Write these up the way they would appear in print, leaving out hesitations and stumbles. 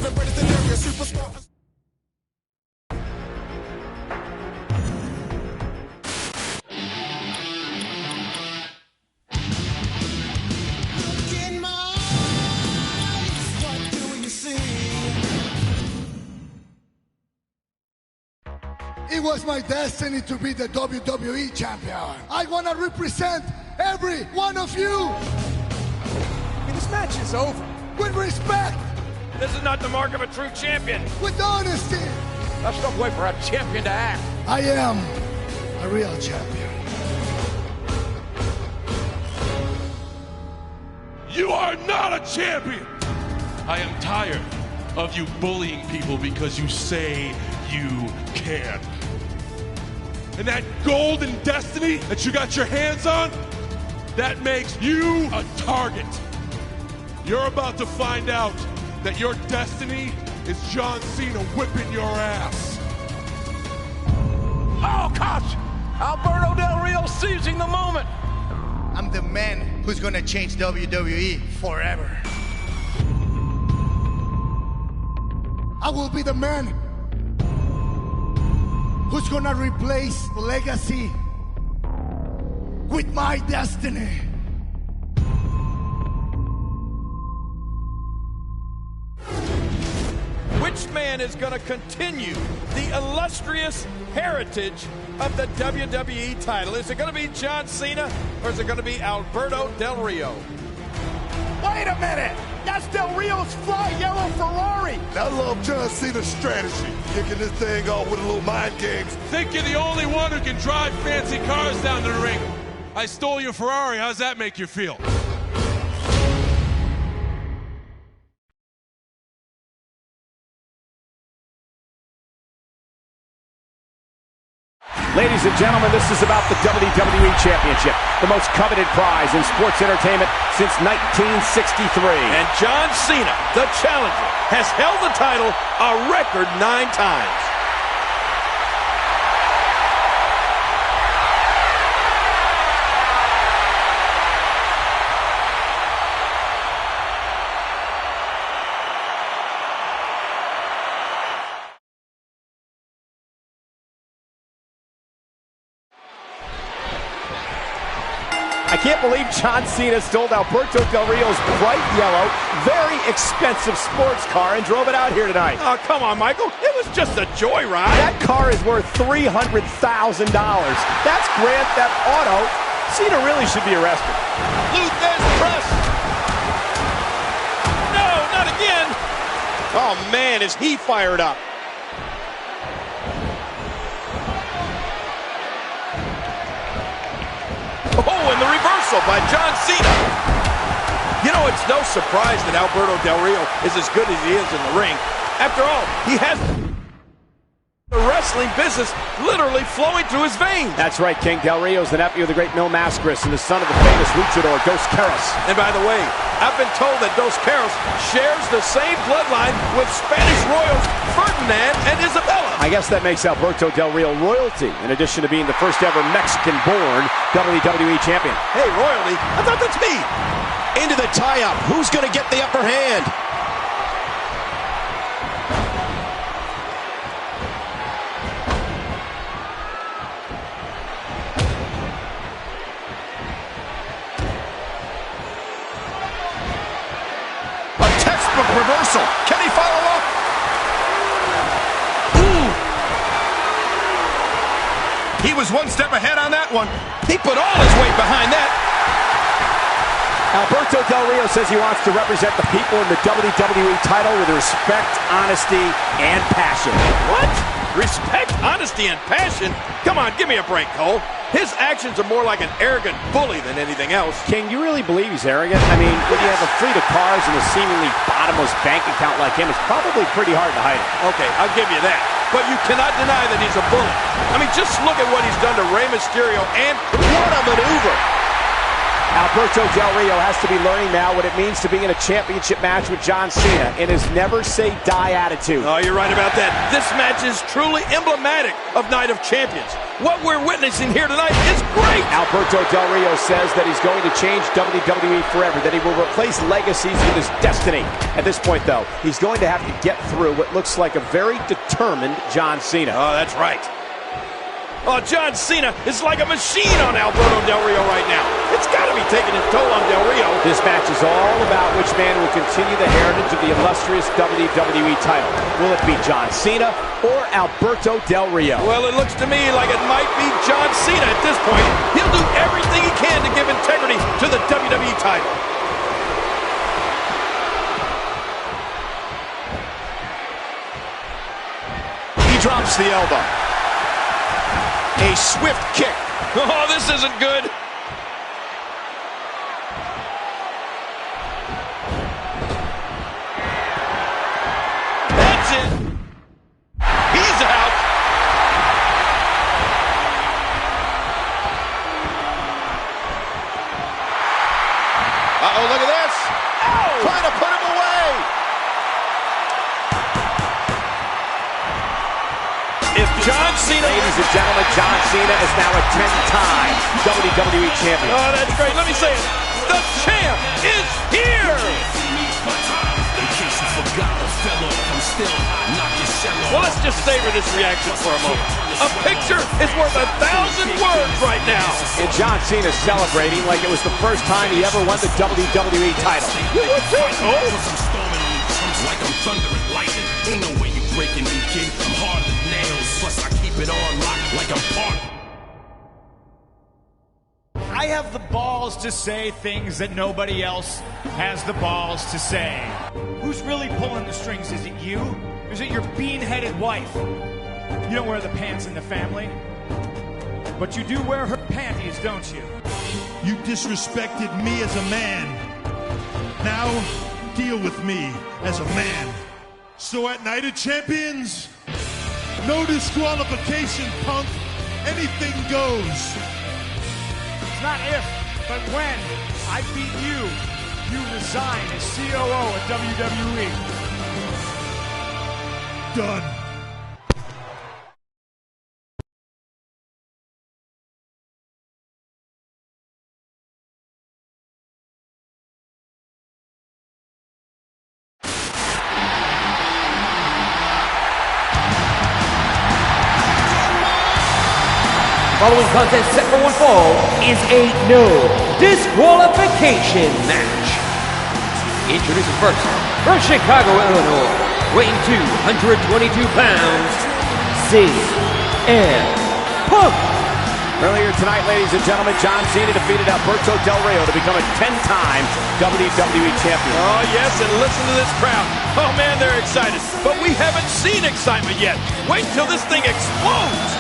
the greatest in the area, superstar. It was my destiny to be the WWE champion. I want to represent every one of you. I mean, this match is over. With respect. This is not the mark of a true champion. With honesty. Let's not wait for a champion to act. I am a real champion. You are not a champion. I am tired of you bullying people because you say you can't. And that golden destiny that you got your hands on, that makes you a target. You're about to find out that your destiny is John Cena whipping your ass. Oh, gosh! Alberto Del Rio seizing the moment. I'm the man who's gonna change WWE forever. I will be the man who's gonna replace legacy with my destiny. Which man is going to continue the illustrious heritage of the WWE title? Is it going to be John Cena or is it going to be Alberto Del Rio? Wait a minute! That's Del Rio's fly yellow Ferrari! I love John Cena's strategy. Kicking this thing off with a little mind games. Think you're the only one who can drive fancy cars down to the ring. I stole your Ferrari. How's that make you feel? Ladies and gentlemen, this is about the WWE Championship, the most coveted prize in sports entertainment since 1963. And John Cena, the challenger, has held the title a record 9 times. I can't believe John Cena stole Alberto Del Rio's bright yellow, very expensive sports car and drove it out here tonight. Oh, come on, Michael. It was just a joyride. That car is worth $300,000. That's Grand Theft Auto. Cena really should be arrested. Lou Thesz press. No, not again. Oh, man, is he fired up. Oh, and the reversal by John Cena. You know, it's no surprise that Alberto Del Rio is as good as he is in the ring. After all, he has the wrestling business literally flowing through his veins. That's right, King. Del Rio is the nephew of the great Mil Mascaras and the son of the famous luchador Dos Caras. And by the way, I've been told that Dos Caras shares the same bloodline with Spanish royals Ferdinand and Isabella. I guess that makes Alberto Del Rio royalty, in addition to being the first ever Mexican-born WWE champion. Hey, royalty? I thought that's me. Into the tie-up. Who's going to get the upper hand? A textbook reversal. Can he follow up? Ooh. He was one step ahead on that one. He put all his weight behind that. Alberto Del Rio says he wants to represent the people in the WWE title with respect, honesty, and passion. What? Respect, honesty, and passion? Come on, give me a break, Cole. His actions are more like an arrogant bully than anything else. King, you really believe he's arrogant? I mean, when you have a fleet of cars and a seemingly bottomless bank account like him, it's probably pretty hard to hide it. Okay, I'll give you that. But you cannot deny that he's a bully. I mean, just look at what he's done to Rey Mysterio, and what a maneuver. Alberto Del Rio has to be learning now what it means to be in a championship match with John Cena in his never-say-die attitude. Oh, you're right about that. This match is truly emblematic of Night of Champions. What we're witnessing here tonight is great. Alberto Del Rio says that he's going to change WWE forever, that he will replace legacies with his destiny. At this point, though, he's going to have to get through what looks like a very determined John Cena. Oh, that's right. Oh, John Cena is like a machine on Alberto Del Rio right now. It's got to be taking its toll on Del Rio. This match is all about which man will continue the heritage of the illustrious WWE title. Will it be John Cena or Alberto Del Rio? Well, it looks to me like it might be John Cena at this point. He'll do everything he can to give integrity to the WWE title. He drops the elbow. A swift kick. Oh, this isn't good. That's it. He's out. Uh-oh, look at this. Oh! Trying to put him away. If John Cena... Ladies and gentlemen, John Cena is now a 10-time WWE champion. Oh, that's great. Let me say it. The champ is here. Well, let's just savor this reaction for a moment. A picture is worth 1,000 words right now. And John Cena's celebrating like it was the first time he ever won the WWE title. Like I'm thunder and lightning. Ain't no way you breaking me, kid. I'm harder than nails. Plus I keep it on lock like I'm part. I have the balls to say things that nobody else has the balls to say. Who's really pulling the strings? Is it you? Or is it your bean-headed wife? You don't wear the pants in the family, but you do wear her panties, don't you? You disrespected me as a man. Now deal with me as a man. So at Night of Champions, no disqualification, Punk. Anything goes. It's not if, but when I beat you, you resign as COO at WWE. Done. Following contest set for one fall is a no disqualification match. Introducing first, from Chicago, Illinois, weighing 222 pounds, CM Punk. Earlier tonight, ladies and gentlemen, John Cena defeated Alberto Del Rio to become a 10-time WWE champion. Oh, yes, and listen to this crowd. Oh, man, they're excited. But we haven't seen excitement yet. Wait till this thing explodes.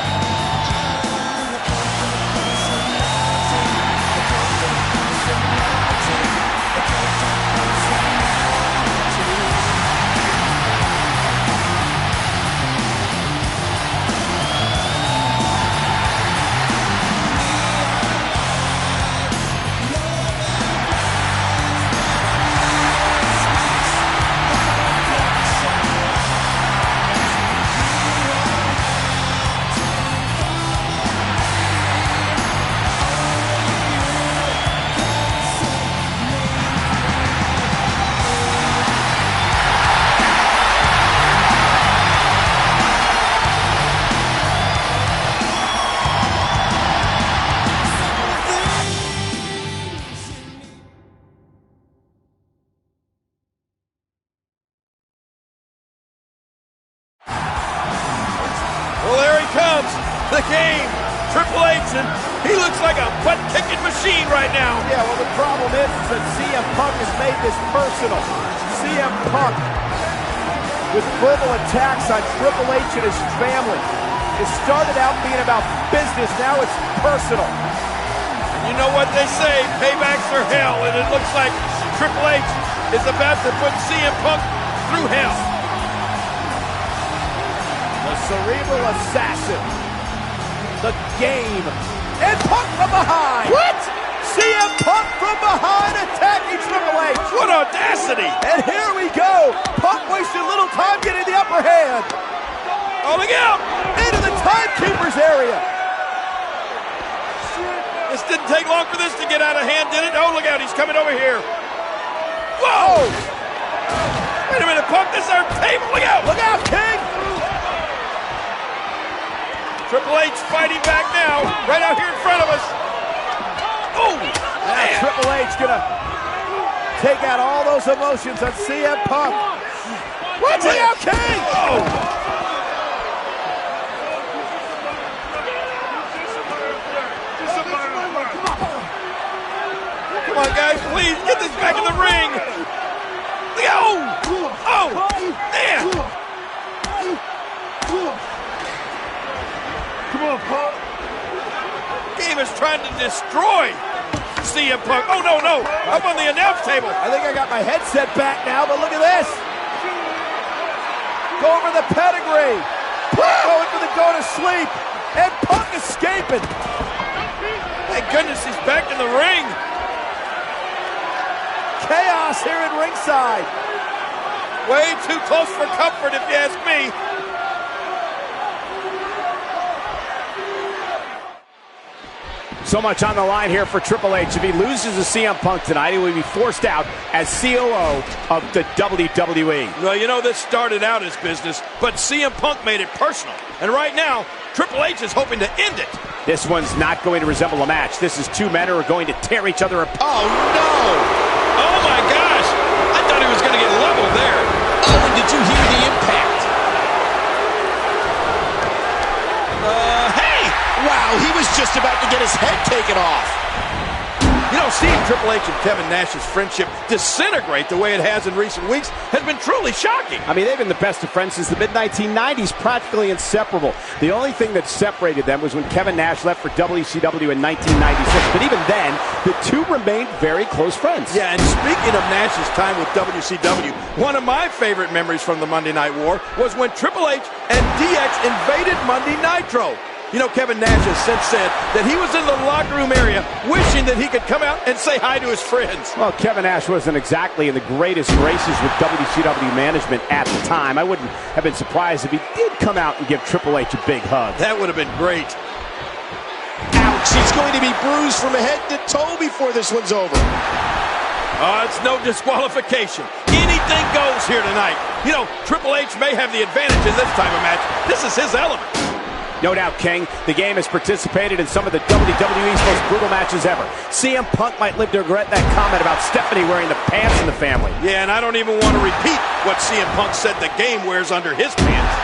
Well, there he comes. The game. Triple H, and he looks like a butt-kicking machine right now. Yeah, well, the problem is that CM Punk has made this personal. CM Punk, with verbal attacks on Triple H and his family. It started out being about business, now it's personal. And you know what they say, paybacks are hell, and it looks like Triple H is about to put CM Punk through hell. The cerebral assassin. The game. And Punk from behind. What? CM Punk from behind attacking Triple H. What audacity! And here we go. Punk wasted little time getting the upper hand. Oh, look out! Into the timekeeper's area. This didn't take long for this to get out of hand, did it? Oh, look out, he's coming over here. Whoa! Wait a minute, Punk, this is our table, look out! Look out, King! Triple H fighting back now, right out here in front of us. Oh, man. Triple H gonna take out all those emotions on CM Punk. Watch out, King! Oh. Come on, guys, please get this back in the ring. Oh, man. Come on, Punk. Game is trying to destroy CM Punk. Oh, no, no. Up on the announce table. I think I got my headset back now, but look at this. Go over the pedigree. Punk going for the go to sleep. And Punk escaping. Thank goodness he's back in the ring. Chaos here at ringside. Way too close for comfort, if you ask me. So much on the line here for Triple H. If he loses to CM Punk tonight, he will be forced out as COO of the WWE. Well, you know, this started out as business, but CM Punk made it personal. And right now, Triple H is hoping to end it. This one's not going to resemble a match. This is two men who are going to tear each other apart. Oh, no! Oh, my gosh! I thought he was going to get leveled there. Oh, and did you hear the impact? Hey! Wow, he was just about to get his head taken off. You know, seeing Triple H and Kevin Nash's friendship disintegrate the way it has in recent weeks has been truly shocking. I mean, they've been the best of friends since the mid-1990s, practically inseparable. The only thing that separated them was when Kevin Nash left for WCW in 1996. But even then, the two remained very close friends. Yeah, and speaking of Nash's time with WCW, one of my favorite memories from the Monday Night War was when Triple H and DX invaded Monday Nitro. You know, Kevin Nash has since said that he was in the locker room area wishing that he could come out and say hi to his friends. Well, Kevin Nash wasn't exactly in the greatest graces with WCW management at the time. I wouldn't have been surprised if he did come out and give Triple H a big hug. That would have been great. Ouch, he's going to be bruised from head to toe before this one's over. It's no disqualification. Anything goes here tonight. You know, Triple H may have the advantage in this type of match. This is his element. No doubt, King. The game has participated in some of the WWE's most brutal matches ever. CM Punk might live to regret that comment about Stephanie wearing the pants in the family. Yeah, and I don't even want to repeat what CM Punk said the game wears under his pants.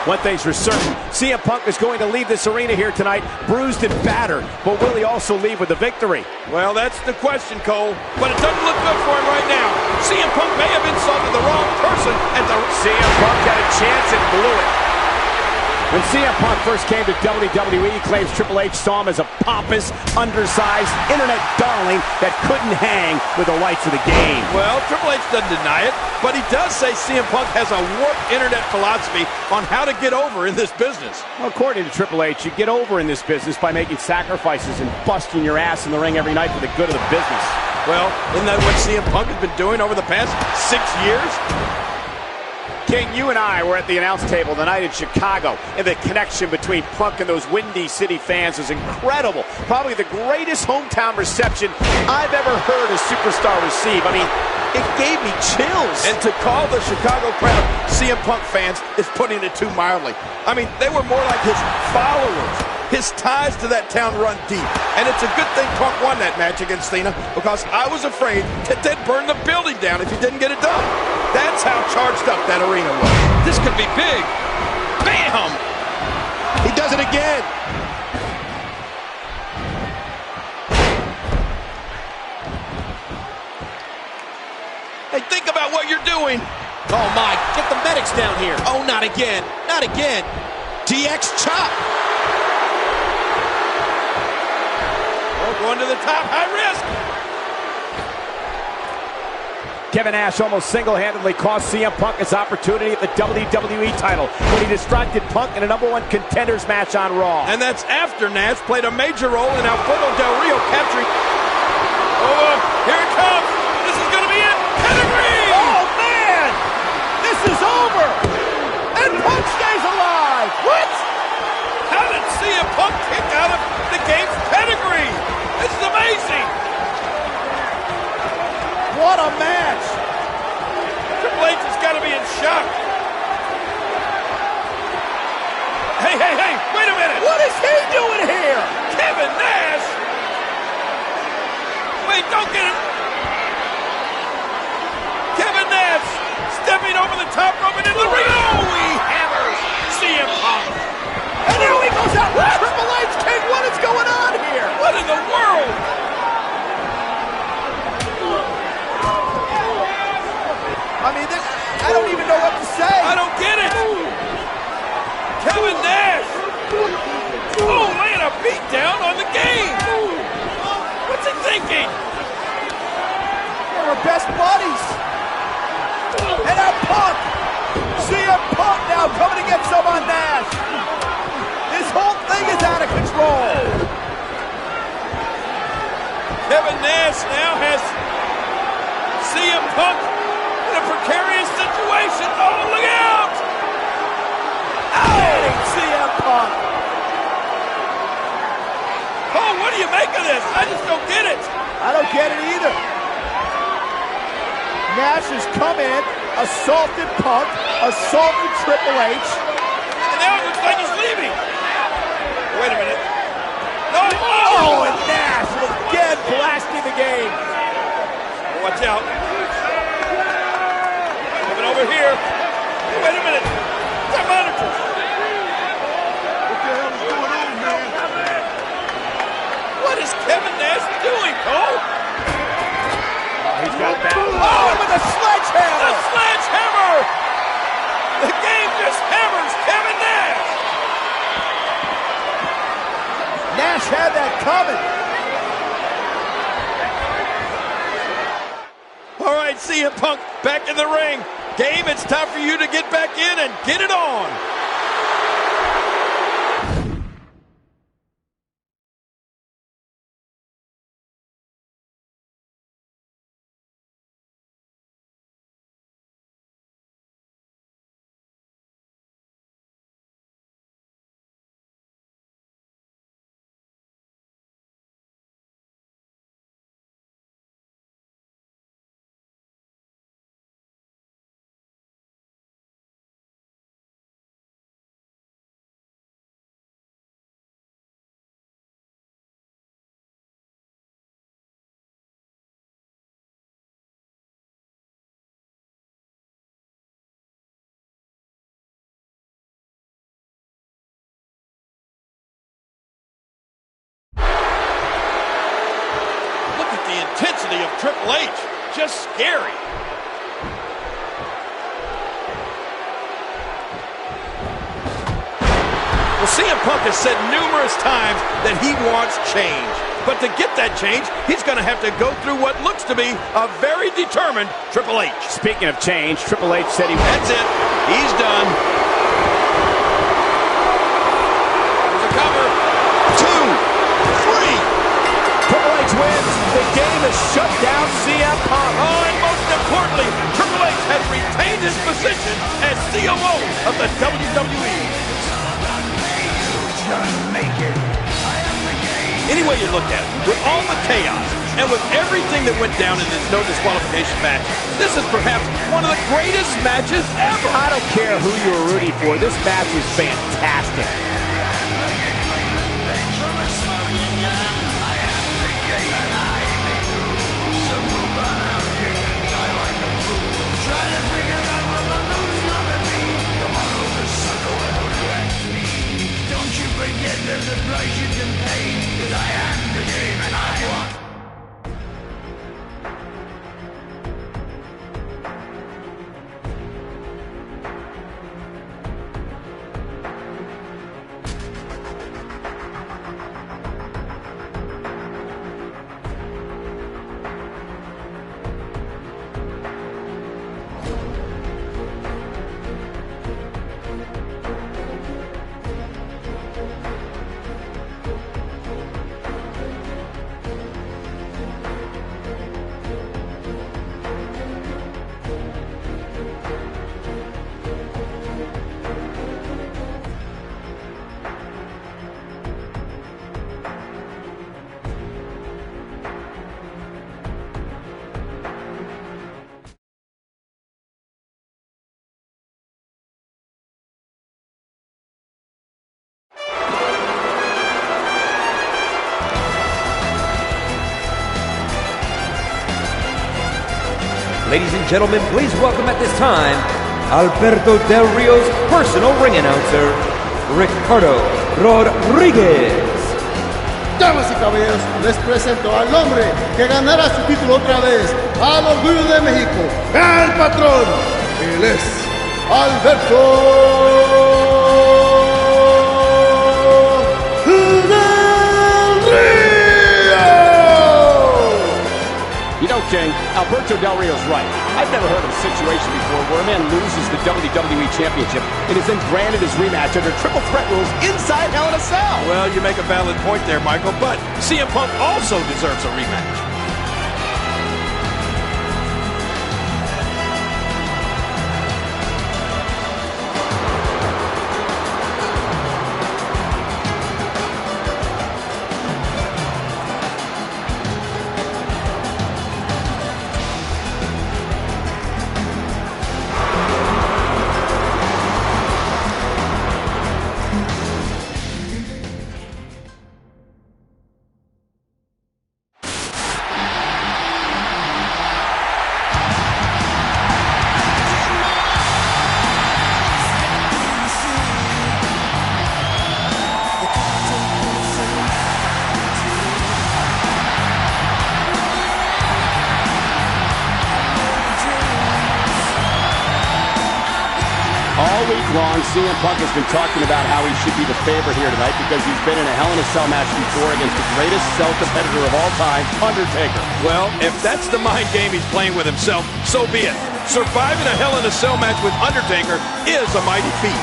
One thing's for certain, CM Punk is going to leave this arena here tonight bruised and battered, but will he also leave with a victory? Well, that's the question, Cole, but it doesn't look good for him right now. CM Punk may have insulted the wrong person at the... CM Punk had a chance and blew it. When CM Punk first came to WWE, he claims Triple H saw him as a pompous, undersized, internet darling that couldn't hang with the lights of the game. Well, Triple H doesn't deny it, but he does say CM Punk has a warped internet philosophy on how to get over in this business. Well, according to Triple H, you get over in this business by making sacrifices and busting your ass in the ring every night for the good of the business. Well, isn't that what CM Punk has been doing over the past 6 years? King, you and I were at the announce table the night in Chicago, and the connection between Punk and those Windy City fans was incredible. Probably the greatest hometown reception I've ever heard a superstar receive. I mean, it gave me chills. And to call the Chicago crowd CM Punk fans is putting it too mildly. I mean, they were more like his followers. His ties to that town run deep. And it's a good thing Punk won that match against Cena, because I was afraid that they'd burn the building down if he didn't get it done. That's how charged up that arena was. This could be big. Bam! He does it again. Hey, think about what you're doing. Oh my, get the medics down here. Oh, not again, not again. DX chop. Oh, going to the top, high risk. Kevin Nash almost single-handedly cost CM Punk his opportunity at the WWE title when he distracted Punk in a #1 contenders match on Raw. And that's after Nash played a major role in Alberto Del Rio capturing... Oh, here it comes! This is going to be it! Pedigree! Oh, man! This is over! And Punk stays alive! What? How did CM Punk kick out of the game's pedigree? This is amazing! What a match! Triple H has got to be in shock. Hey, hey, hey, wait a minute! What is he doing here? Kevin Nash! Wait, don't get it! Kevin Nash stepping over the top rope and into the ring. Oh, he hammers CM Punk! And now he goes out with Triple H! King, what is going on here? What in the world? I mean, I don't even know what to say. I don't get it. Kevin Nash. Oh, laying a beat down on the game. What's he thinking? We're best buddies. And now Punk. CM Punk now coming to get some on Nash. This whole thing is out of control. Kevin Nash now has CM Punk in a precarious situation. Oh, look out! Outing CM Punk. Oh, what do you make of this? I just don't get it. I don't get it either. Nash has come in, assaulted Punk, assaulted Triple H. And now it looks like he's leaving. Wait a minute. No! Oh, and Nash again blasting the game. Watch out. Over here. Hey, wait a minute. The monitor. What the hell is going on, man? What is Kevin Nash doing, Cole? He's got that. Oh, with a sledgehammer. The sledgehammer. The game just hammers Kevin Nash. Nash had that coming. All right, CM Punk back in the ring. Game, it's time for you to get back in and get it on. Intensity of Triple H, just scary. Well, CM Punk has said numerous times that he wants change. But to get that change, he's going to have to go through what looks to be a very determined Triple H. Speaking of change, Triple H said That's it. He's done. There's a cover. 2, 3. Triple H wins. The game has shut down CM Punk. Oh, and most importantly, Triple H has retained his position as COO of the WWE. Any way you look at it, with all the chaos and with everything that went down in this no disqualification match, this is perhaps one of the greatest matches ever. I don't care who you were rooting for. This match was fantastic. There's a price you can pay, 'cause I am the game and I want. Ladies and gentlemen, please welcome at this time, Alberto Del Rio's personal ring announcer, Ricardo Rodriguez. Damas y caballeros, les presento al hombre que ganará su título otra vez, al orgullo de México, el patrón. Él es Alberto Del Rio. You know, King, Alberto Del Rio's right. I've never heard of a situation before where a man loses the WWE Championship and is then granted his rematch under triple threat rules inside Hell in a Cell. Well, you make a valid point there, Michael, but CM Punk also deserves a rematch. All week long, CM Punk has been talking about how he should be the favorite here tonight because he's been in a Hell in a Cell match before against the greatest cell competitor of all time, Undertaker. Well, if that's the mind game he's playing with himself, so be it. Surviving a Hell in a Cell match with Undertaker is a mighty feat.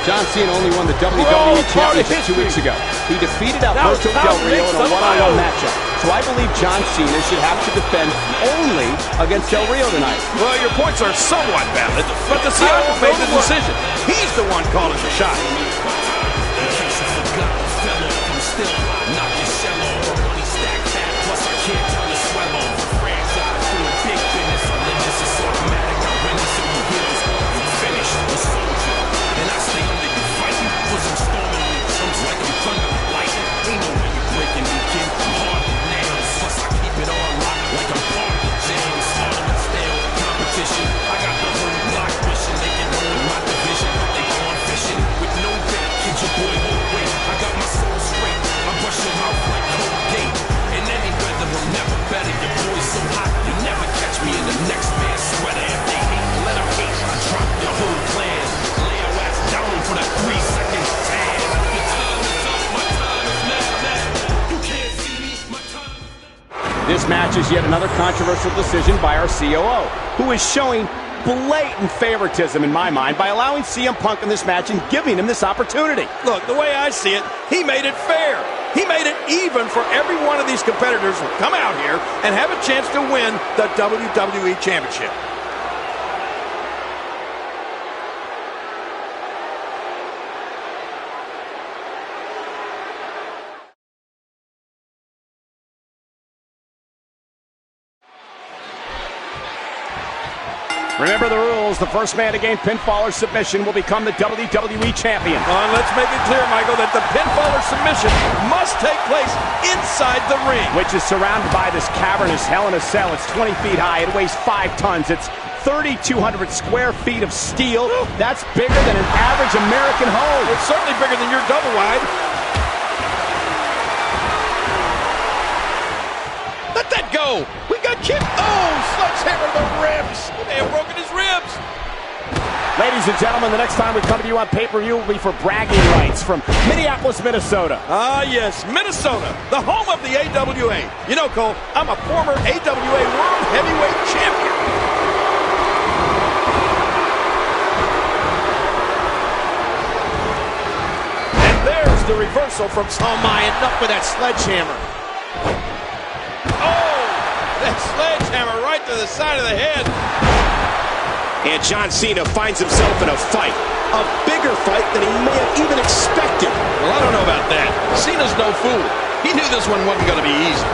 John Cena only won the WWE Championship 2 weeks ago. He defeated Alberto Del Rio in a one-on-one matchup. So I believe John Cena should have to defend only against Del Rio tonight. Well, your points are somewhat valid, but the CEO made the decision. He's the one calling the shot. This match is yet another controversial decision by our COO, who is showing blatant favoritism in my mind by allowing CM Punk in this match and giving him this opportunity. Look, the way I see it, he made it fair. He made it even for every one of these competitors who come out here and have a chance to win the WWE Championship. Remember the rules. The first man to gain pinfall or submission will become the WWE Champion. And let's make it clear, Michael, that the pinfall or submission must take place inside the ring. Which is surrounded by this cavernous Hell in a Cell. It's 20 feet high. It weighs 5 tons. It's 3,200 square feet of steel. That's bigger than an average American home. It's certainly bigger than your double wide. Uh-oh, we got kicked. Oh, sledgehammer to the ribs. He may have broken his ribs. Ladies and gentlemen, the next time we come to you on pay-per-view will be for bragging rights from Minneapolis, Minnesota. Ah, yes, Minnesota, the home of the AWA. You know, Cole, I'm a former AWA World Heavyweight Champion. And there's the reversal from... Oh my, enough with that sledgehammer. Oh, that sledgehammer right to the side of the head. And John Cena finds himself in a fight. A bigger fight than he may have even expected. Well, I don't know about that. Cena's no fool. He knew this one wasn't going to be easy.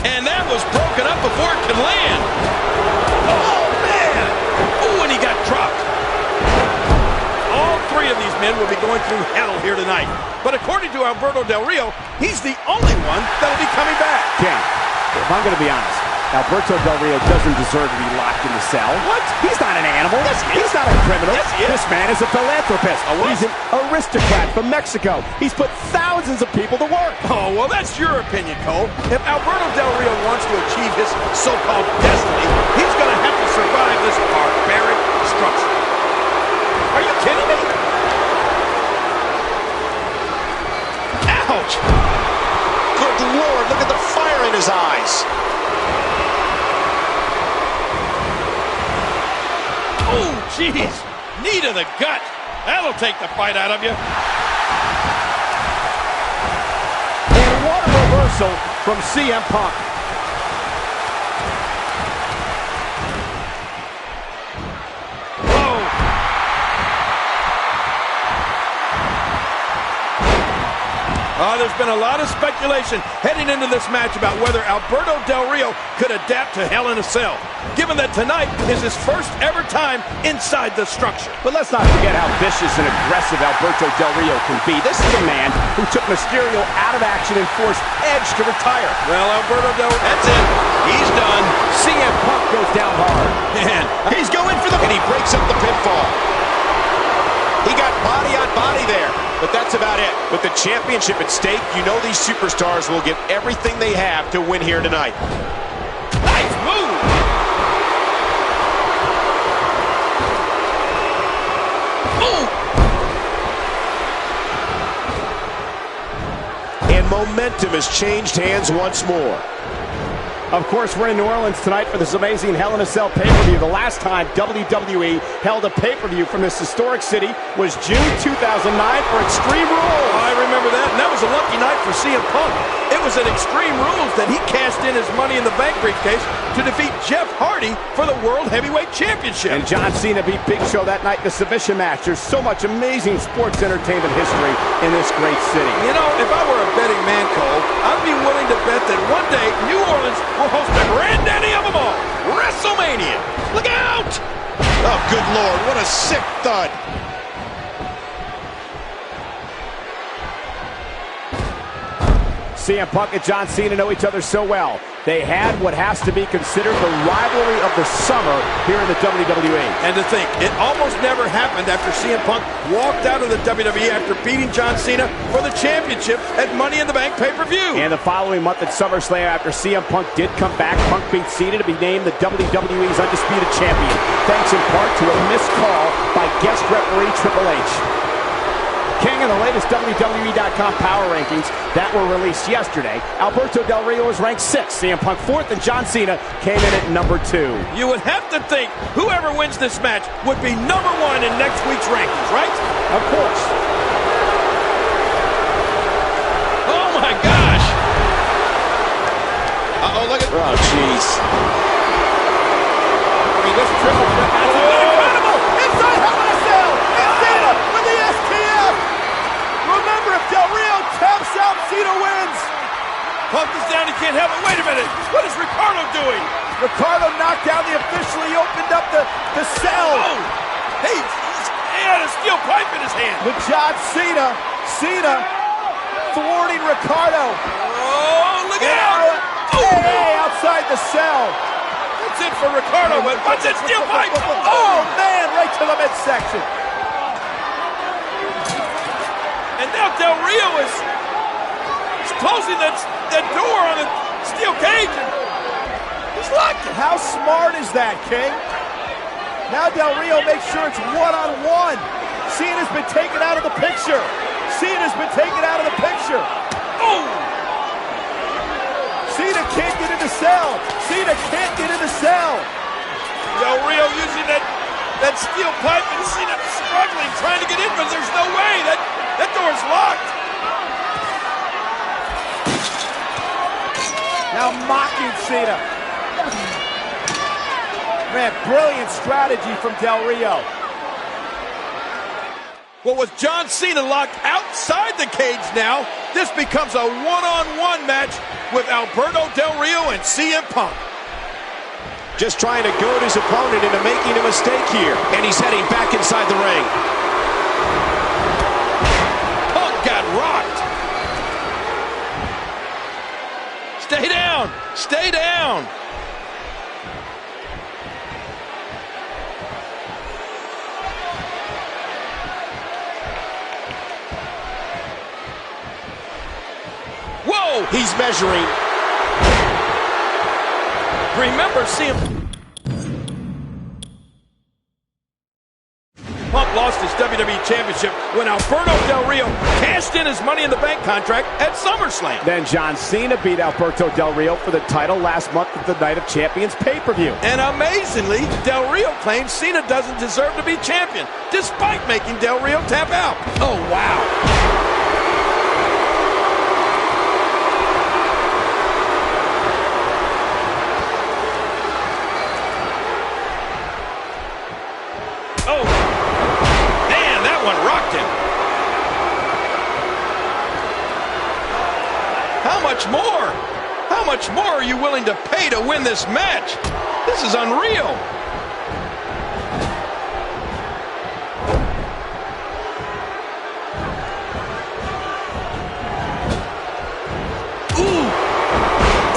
And that was broken up before it could land. Oh, man. Oh, and he got dropped. All three of these men will be going through hell here tonight. But according to Alberto Del Rio, he's the only one that'll be coming back. King, if I'm going to be honest, Alberto Del Rio doesn't deserve to be locked in the cell. What? He's not an animal. Yes, he is. He's not a criminal. Yes, he is. This man is a philanthropist. A what? He's an aristocrat from Mexico. He's put thousands of people to work. Oh, well, that's your opinion, Cole. If Alberto Del Rio wants to achieve his so-called destiny, he's going to have to survive this barbaric structure. Are you kidding me? Ouch! Good Lord, look at the fire in his eyes. Oh, jeez. Knee to the gut. That'll take the fight out of you. And what a reversal from CM Punk. Whoa. Oh, there's been a lot of speculation heading into this match about whether Alberto Del Rio could adapt to Hell in a Cell, given that tonight is his first ever time inside the structure. But let's not forget how vicious and aggressive Alberto Del Rio can be. This is a man who took Mysterio out of action and forced Edge to retire. Well, Alberto Del Rio, that's it. He's done. CM Punk goes down hard. Man, He's going for the... And he breaks up the pinfall. He got body on body there, but that's about it. With the championship at stake, you know these superstars will give everything they have to win here tonight. nice move. And momentum has changed hands once more. Of course, we're in New Orleans tonight for this amazing Hell in a Cell pay-per-view. The last time WWE held a pay-per-view from this historic city was June 2009 for Extreme Rules. I remember that, and that was a lucky night for CM Punk. It was at Extreme Rules that he cashed in his Money in the Bank briefcase to defeat Jeff Hardy for the World Heavyweight Championship. And John Cena beat Big Show that night in the submission match. There's so much amazing sports entertainment history in this great city. You know, if I were a betting man, Cole, I'd be willing to bet that one day New Orleans will host the granddaddy of them all, WrestleMania. Look out! Oh, good Lord, what a sick thud. CM Punk and John Cena know each other so well. They had what has to be considered the rivalry of the summer here in the WWE. And to think, it almost never happened after CM Punk walked out of the WWE after beating John Cena for the championship at Money in the Bank pay-per-view. And the following month at SummerSlam, after CM Punk did come back, Punk beat Cena to be named the WWE's undisputed champion, thanks in part to a missed call by guest referee Triple H. King of the latest WWE.com power rankings that were released yesterday, Alberto Del Rio was ranked 6th, CM Punk 4th, and John Cena came in at number 2. You would have to think whoever wins this match would be number 1 in next week's rankings, right? Of course. Oh my gosh! Uh-oh, look at... Oh, jeez. I mean, this triple threat match is incredible! Inside Hell in a Cell! And Cena with the STF! Remember, if Del Rio taps out, Cena wins. Punk is down, he can't help it. Wait a minute, what is Ricardo doing? Ricardo knocked down the official. He opened up the cell. Oh, hey, he had a steel pipe in his hand. With John Cena. Cena thwarting Ricardo. Oh, look out! Hey, outside the cell. That's it for Ricardo, but what's that steel pipe? Oh, man, right to the midsection. And now Del Rio is closing that door on the steel cage. He's locked it. How smart is that, King? Now Del Rio makes sure it's one-on-one. Cena's been taken out of the picture. Cena's been taken out of the picture. Oh! Cena can't get in the cell. Cena can't get in the cell. Del Rio using that steel pipe, and Cena struggling, trying to get in, but there's no way. That door's locked. Now mocking Cena. Man, brilliant strategy from Del Rio. Well, with John Cena locked outside the cage now, this becomes a one-on-one match with Alberto Del Rio and CM Punk. Just trying to goad his opponent into making a mistake here. And he's heading back inside the ring. Punk got rocked. Stay down. Stay down. Whoa! He's measuring. Remember, CM Punk lost his WWE Championship when Alberto Del Rio cashed in his Money in the Bank contract at SummerSlam. Then John Cena beat Alberto Del Rio for the title last month at the Night of Champions pay-per-view. And amazingly, Del Rio claims Cena doesn't deserve to be champion, despite making Del Rio tap out. Oh, wow. Oh, man, that one rocked him. How much more? How much more are you willing to pay to win this match? This is unreal. Ooh,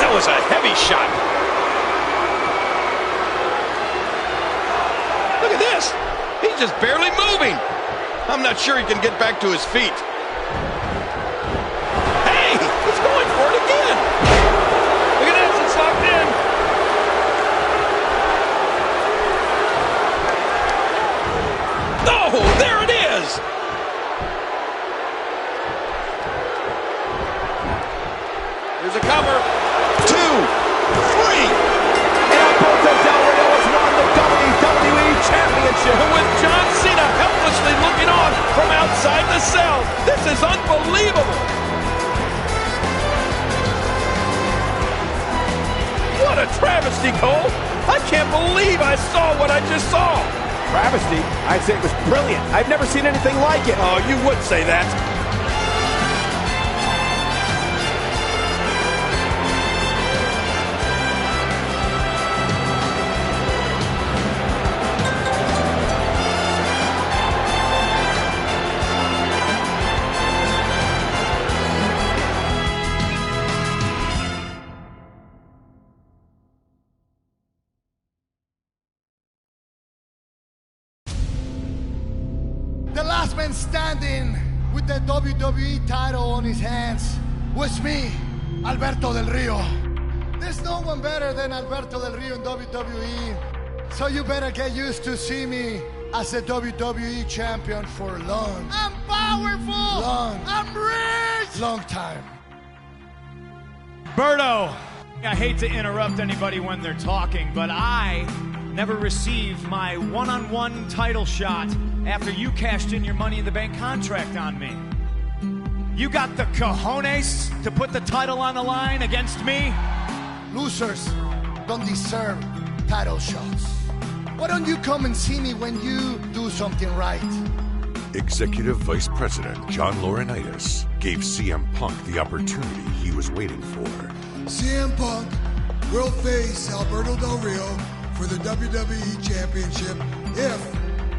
that was a heavy shot. Look at this. He's just barely moving. I'm not sure he can get back to his feet. Hey, he's going for it again. Look at this, it's locked in. Oh, there it is. Here's a cover. 2, 3. Alberto Del Rio has won the WWE Championship. And with John Cena helplessly looking on from outside the cell. This is unbelievable. What a travesty, Cole. I can't believe I saw what I just saw. Travesty? I'd say it was brilliant. I've never seen anything like it. Oh, you would say that. The last man standing with the WWE title on his hands was me, Alberto Del Rio. There's no one better than Alberto Del Rio in WWE, so you better get used to see me as a WWE champion for long. I'm powerful. I'm rich. Long time. Berto, I hate to interrupt anybody when they're talking, but I never received my one-on-one title shot after you cashed in your Money in the Bank contract on me. You got the cojones to put the title on the line against me? Losers don't deserve title shots. Why don't you come and see me when you do something right? Executive Vice President John Laurinaitis gave CM Punk the opportunity he was waiting for. CM Punk will face Alberto Del Rio for the WWE Championship if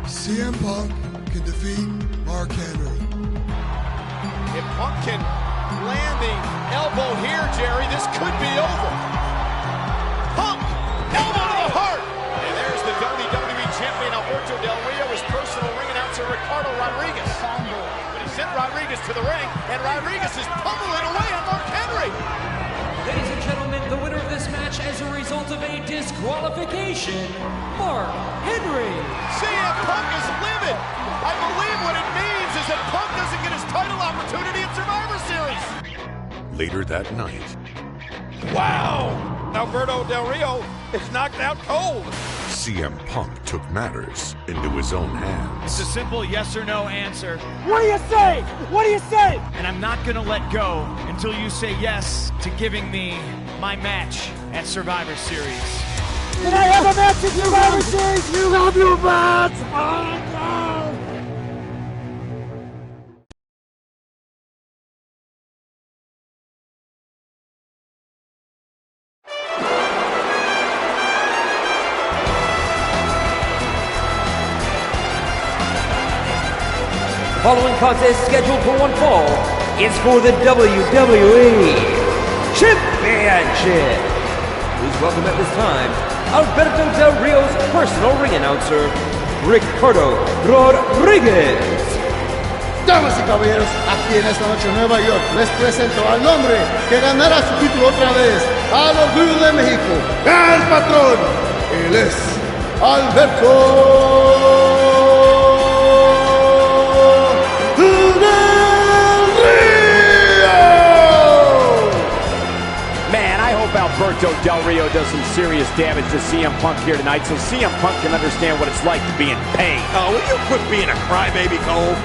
CM Punk can defeat Mark Henry. If Punk can land the elbow here, Jerry, this could be over. Punk, elbow to the heart. And there's the WWE Champion Alberto Del Rio, his personal ring announcer Ricardo Rodriguez. But he's sent Rodriguez to the ring, and Rodriguez is pummeling away on Mark Henry. Ladies and gentlemen, the winner of this match as a result of a disqualification, Mark Henry. CM Punk is livid. I believe what it means is that Punk doesn't get his title opportunity at Survivor Series. Later that night, Wow! Alberto Del Rio is knocked out cold. CM Punk took matters into his own hands. It's a simple yes or no answer. What do you say? What do you say? And I'm not gonna let go until you say yes to giving me my match at Survivor Series. Did I have a match in Survivor Series? You have your match! Oh, no. The following contest scheduled for one fall is for the WWE Championship. Please welcome at this time Alberto Del Rio's personal ring announcer, Ricardo Rodriguez. Damas y caballeros, aquí en esta noche en Nueva York les presento al hombre que ganará su título otra vez, al Orgullo de México, el patrón. Él es Alberto Alberto Del Rio does some serious damage to CM Punk here tonight, so CM Punk can understand what it's like to be in pain. Oh, will you quit being a crybaby, Cole?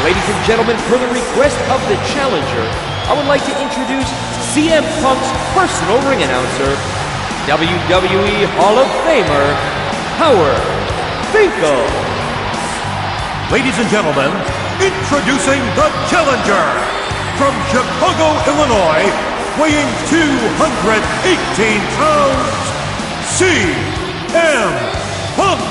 Ladies and gentlemen, per the request of the challenger, I would like to introduce CM Punk's personal ring announcer, WWE Hall of Famer, Howard Finkel. Ladies and gentlemen, introducing the challenger from Chicago, Illinois, weighing 218 pounds, CM Punk.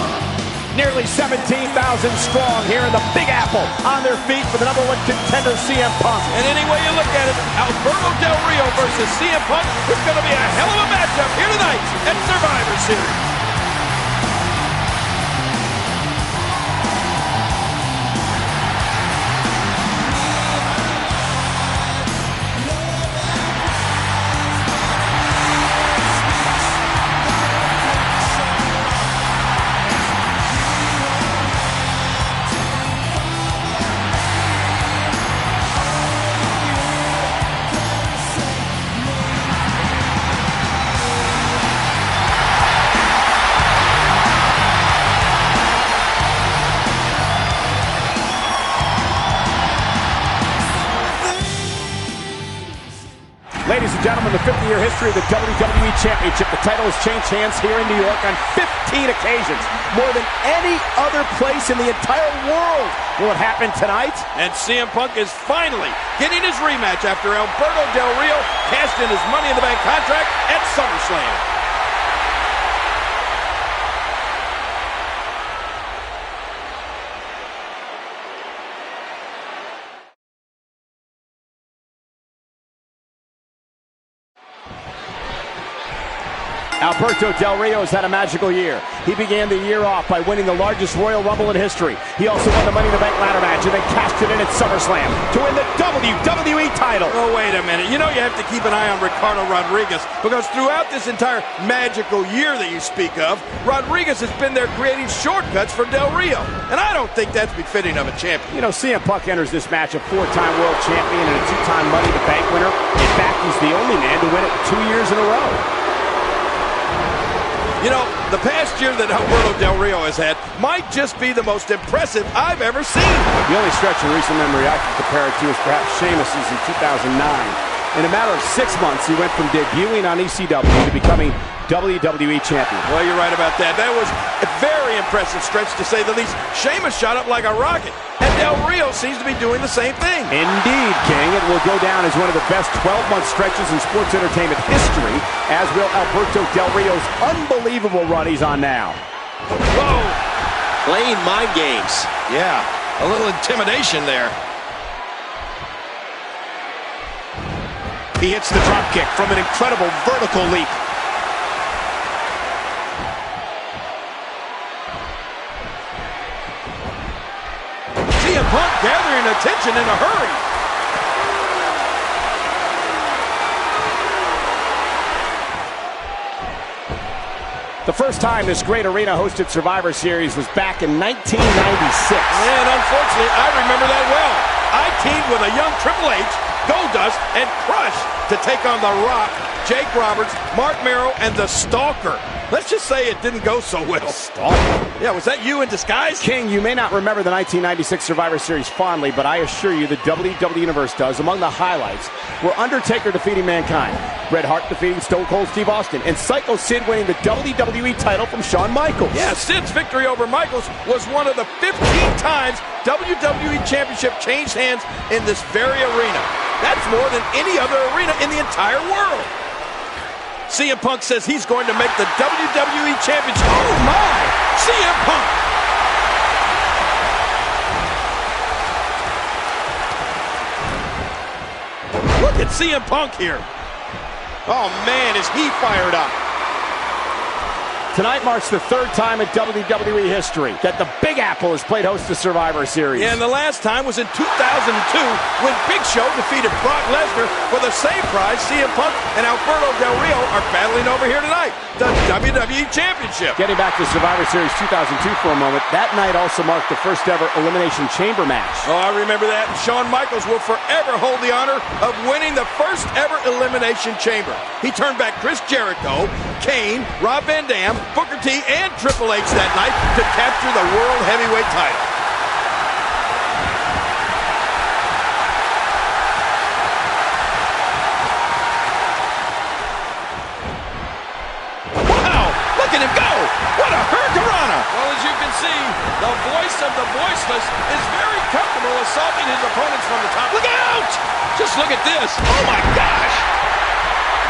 Nearly 17,000 strong here in the Big Apple, on their feet for the #1 contender, CM Punk. And any way you look at it, Alberto Del Rio versus CM Punk is going to be a hell of a matchup here tonight at Survivor Series. Ladies and gentlemen, the 50-year history of the WWE Championship. The title has changed hands here in New York on 15 occasions, more than any other place in the entire world. Will it happen tonight? And CM Punk is finally getting his rematch after Alberto Del Rio cashed in his Money in the Bank contract at SummerSlam. Alberto Del Rio has had a magical year. He began the year off by winning the largest Royal Rumble in history. He also won the Money in the Bank ladder match and then cashed it in at SummerSlam to win the WWE title. Oh, wait a minute. You know you have to keep an eye on Ricardo Rodriguez because throughout this entire magical year that you speak of, Rodriguez has been there creating shortcuts for Del Rio. And I don't think that's befitting of a champion. You know, CM Punk enters this match a 4-time world champion and a 2-time Money in the Bank winner. In fact, he's the only man to win it 2 years in a row. You know, the past year that Alberto Del Rio has had might just be the most impressive I've ever seen. The only stretch in recent memory I can compare it to is perhaps Sheamus's in 2009. In a matter of 6 months, he went from debuting on ECW to becoming WWE Champion. Well, you're right about that. That was a very impressive stretch, to say the least. Sheamus shot up like a rocket, and Del Rio seems to be doing the same thing. Indeed, King. It will go down as one of the best 12-month stretches in sports entertainment history, as will Alberto Del Rio's unbelievable run he's on now. Whoa! Playing mind games. Yeah, a little intimidation there. He hits the drop kick from an incredible vertical leap. CM Punk gathering attention in a hurry. The first time this great arena hosted Survivor Series was back in 1996. And unfortunately, I remember that well. I teamed with a young Triple H, Goldust, and Crush to take on The Rock, Jake Roberts, Mark Merrow, and The Stalker. Let's just say it didn't go so well. Stalker? Yeah, was that you in disguise? King, you may not remember the 1996 Survivor Series fondly, but I assure you the WWE Universe does. Among the highlights were Undertaker defeating Mankind, Bret Hart defeating Stone Cold Steve Austin, and Psycho Sid winning the WWE title from Shawn Michaels. Yeah, Sid's victory over Michaels was one of the 15 times WWE Championship changed hands in this very arena. That's more than any other arena in the entire world. CM Punk says he's going to make the WWE Championship. Oh my! CM Punk! Look at CM Punk here. Oh man, is he fired up. Tonight marks the third time in WWE history that the Big Apple has played host to Survivor Series. Yeah, and the last time was in 2002 when Big Show defeated Brock Lesnar for the same prize. CM Punk and Alberto Del Rio are battling over here tonight, the WWE Championship. Getting back to Survivor Series 2002 for a moment, that night also marked the first ever Elimination Chamber match. Oh, I remember that, and Shawn Michaels will forever hold the honor of winning the first ever Elimination Chamber. He turned back Chris Jericho, Kane, Rob Van Dam, Booker T, and Triple H that night to capture the World Heavyweight title. Wow! Look at him go! What a hurricanrana! Well, as you can see, the voice of the voiceless is very comfortable assaulting his opponents from the top. Look out! Just look at this. Oh my gosh!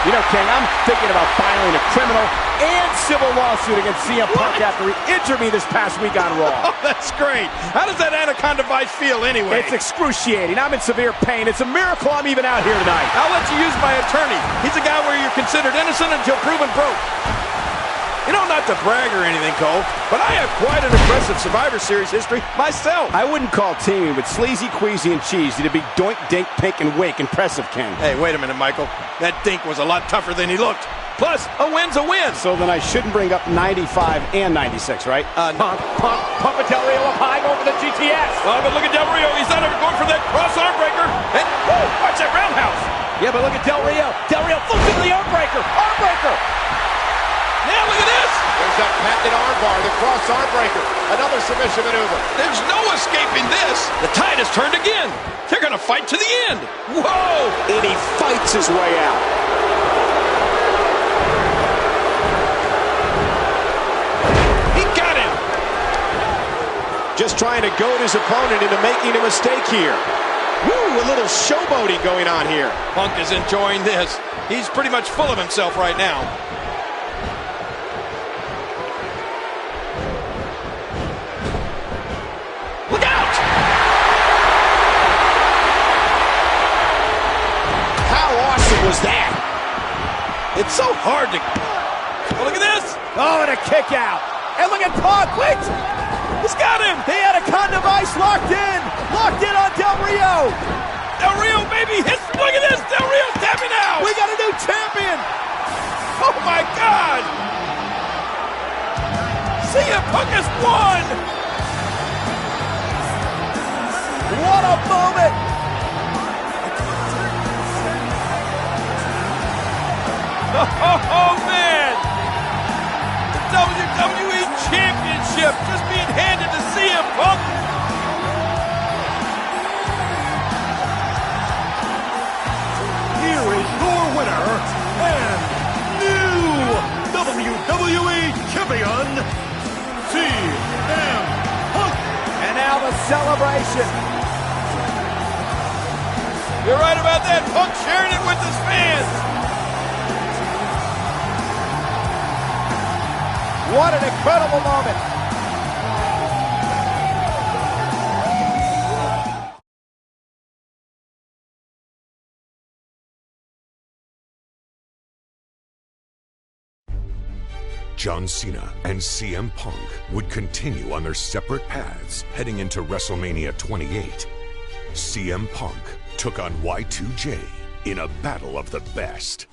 You know, King, I'm thinking about filing a criminal and civil lawsuit against CM Punk after he injured me this past week on Raw. Oh, that's great. How does that Anaconda Vice feel anyway? It's excruciating. I'm in severe pain. It's a miracle I'm even out here tonight. I'll let you use my attorney. He's a guy where you're considered innocent until proven broke. You know, not to brag or anything, Cole, but I have quite an impressive Survivor Series history myself. I wouldn't call teaming with Sleazy, Queasy, and Cheesy to be doink, dink, pink, and wake impressive, King. Hey, wait a minute, Michael. That dink was a lot tougher than he looked. Plus, a win's a win. So then I shouldn't bring up 95 and 96, right? Pump a Del Rio up high over the GTS. Oh, but look at Del Rio. He's not even going for that cross arm breaker. And, whoa, watch that roundhouse. Yeah, but look at Del Rio. Del Rio flips into the arm breaker. Arm breaker. Now look at this! There's that patented armbar, the cross arm breaker. Another submission maneuver. There's no escaping this. The tide has turned again. They're going to fight to the end. Whoa! And he fights his way out. He got him. Just trying to goad his opponent into making a mistake here. Woo, a little showboating going on here. Punk is enjoying this. He's pretty much full of himself right now. Was that? It's so hard to... Oh, look at this! Oh, and a kick out. And look at Punk, wait! He's got him! He had a Anaconda Vice locked in! Locked in on Del Rio! Del Rio, baby! Look at this! Del Rio's tapping out! We got a new champion! Oh, my God! CM Punk has won! What a moment! Oh, man! The WWE Championship just being handed to CM Punk. Here is your winner and new celebration. You're right about that. Punk sharing it with his fans. What an incredible moment. John Cena and CM Punk would continue on their separate paths heading into WrestleMania 28. CM Punk took on Y2J in a battle of the best.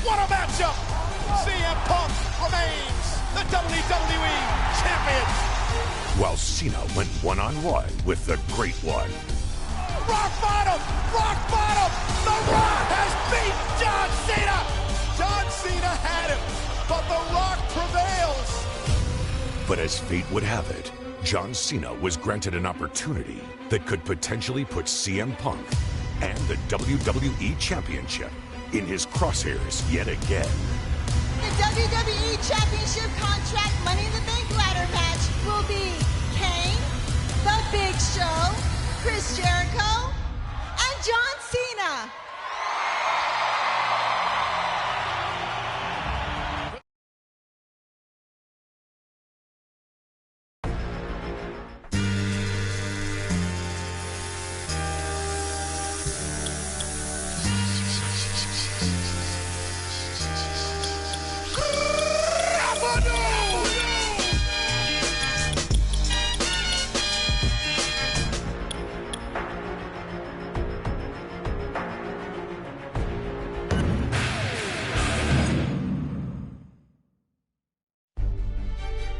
What a matchup! CM Punk remains the WWE Champion. While Cena went one-on-one with the Great One. Rock bottom! Rock bottom! The Rock has beat John Cena! John Cena had him, but The Rock prevails. But as fate would have it, John Cena was granted an opportunity that could potentially put CM Punk and the WWE Championship in his crosshairs yet again. The WWE Championship contract Money in the Bank ladder match will be Kane, The Big Show, Chris Jericho, and John Cena.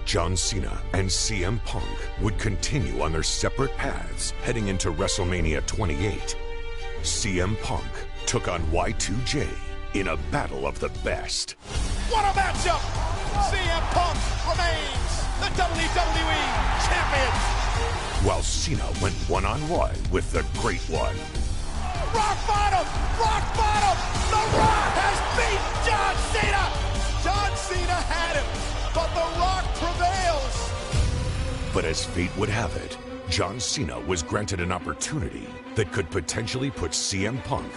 John Cena and CM Punk would continue on their separate paths heading into WrestleMania 28. CM Punk took on Y2J in a battle of the best. What a matchup! CM Punk remains the WWE Champion. While Cena went one-on-one with the Great One. Rock bottom! Rock bottom! The Rock has beat John Cena! John Cena had him, but The Rock prevails. But as fate would have it, John Cena was granted an opportunity that could potentially put CM Punk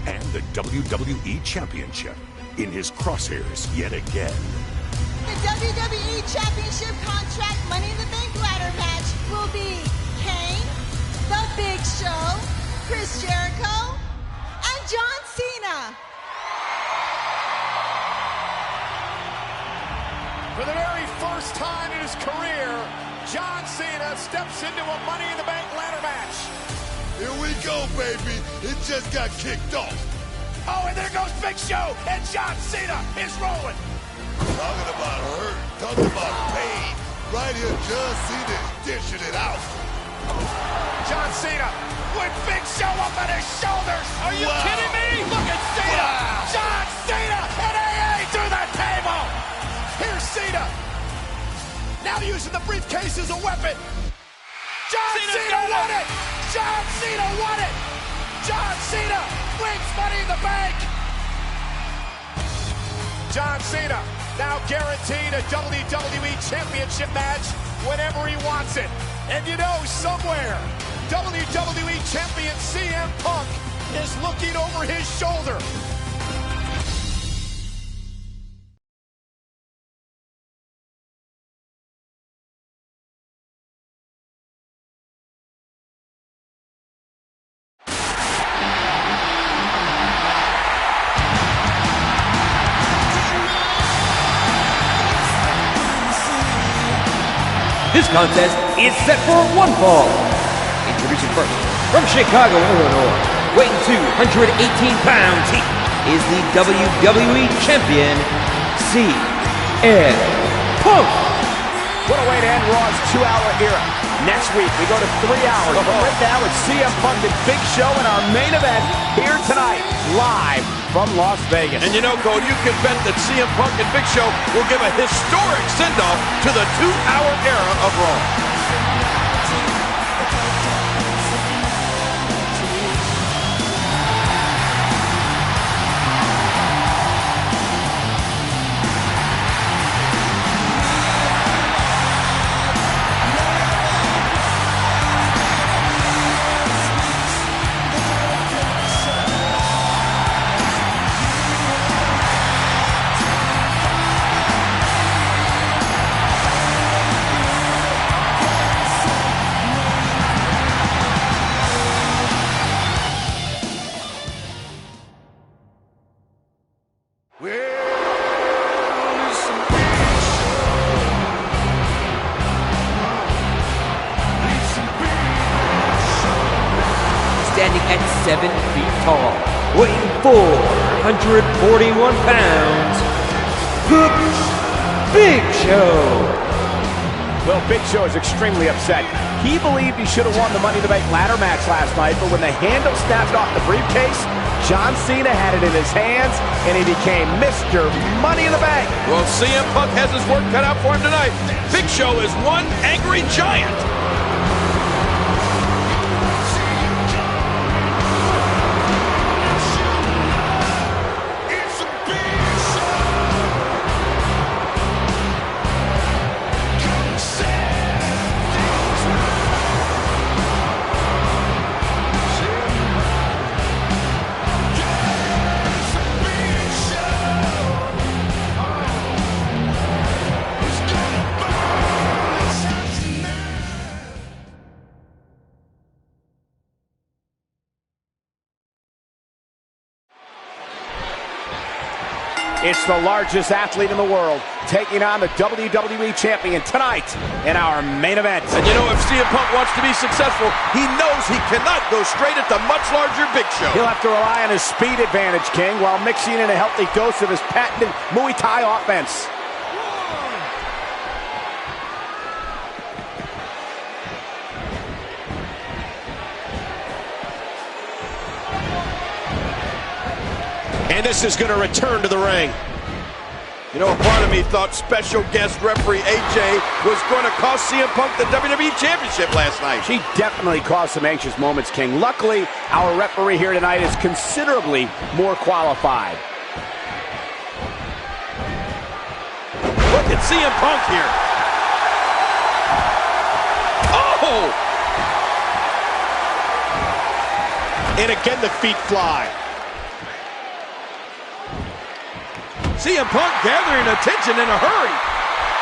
and the WWE Championship in his crosshairs yet again. The WWE Championship contract Money in the Bank ladder match will be Kane, The Big Show, Chris Jericho, and John Cena. For the very first time in his career, John Cena steps into a Money in the Bank ladder match. Here we go, baby. It just got kicked off. Oh, and there goes Big Show, and John Cena is rolling. Talking about hurt, talking about pain. Right here, John Cena is dishing it out. John Cena with Big Show up on his shoulders. Are you kidding me? Look at Cena. Wow. John Cena and AA to the table. Here's Cena. Now using the briefcase as a weapon. John Cena won it. John Cena won it. John Cena wins Money in the Bank. John Cena now guaranteed a WWE Championship match whenever he wants it. And you know, somewhere, WWE Champion CM Punk is looking over his shoulder. This contest is set for one fall. Introducing first, from Chicago, Illinois, weighing 218 pounds, he is the WWE Champion, CM Punk. What a way to end Raw's 2-hour era. Next week, we go to 3 hours. But right now, it's CM Punk and Big Show in our main event here tonight, live from Las Vegas. And you know, Cole, you can bet that CM Punk and Big Show will give a historic send-off to the 2-hour era of Raw. standing at 7 feet tall, weighing 441 pounds, the Big Show. Well, Big Show is extremely upset. He believed he should have won the Money in the Bank ladder match last night, but when the handle snapped off the briefcase, John Cena had it in his hands, and he became Mr. Money in the Bank. Well, CM Punk has his work cut out for him tonight. Big Show is one angry giant. It's the largest athlete in the world taking on the WWE Champion tonight in our main event. And you know, if CM Punk wants to be successful, he knows he cannot go straight at the much larger Big Show. He'll have to rely on his speed advantage, King, while mixing in a healthy dose of his patented Muay Thai offense. And this is going to return to the ring. You know, a part of me thought special guest referee AJ was going to cost CM Punk the WWE Championship last night. She definitely caused some anxious moments, King. Luckily, our referee here tonight is considerably more qualified. Look at CM Punk here. Oh! And again, the feet fly. CM Punk gathering attention in a hurry.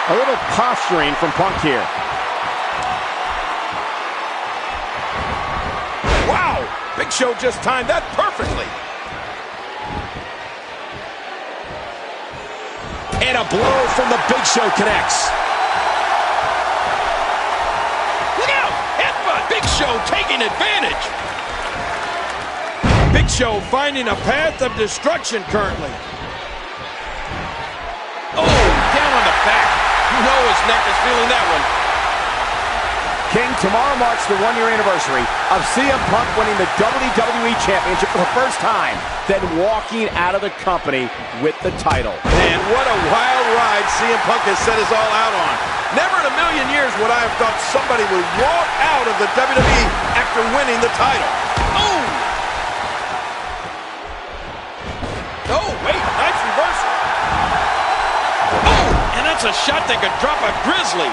A little posturing from Punk here. Wow! Big Show just timed that perfectly. And a blow from the Big Show connects. Look out! Headbutt! Big Show taking advantage. Big Show finding a path of destruction currently. Oh, down on the back. You know his neck is feeling that one. King, tomorrow marks the one-year anniversary of CM Punk winning the WWE Championship for the first time, then walking out of the company with the title. Man, what a wild ride CM Punk has set us all out on. Never in a million years would I have thought somebody would walk out of the WWE after winning the title. Oh! Oh, wait, nice reversal. Oh, and that's a shot that could drop a Grizzly.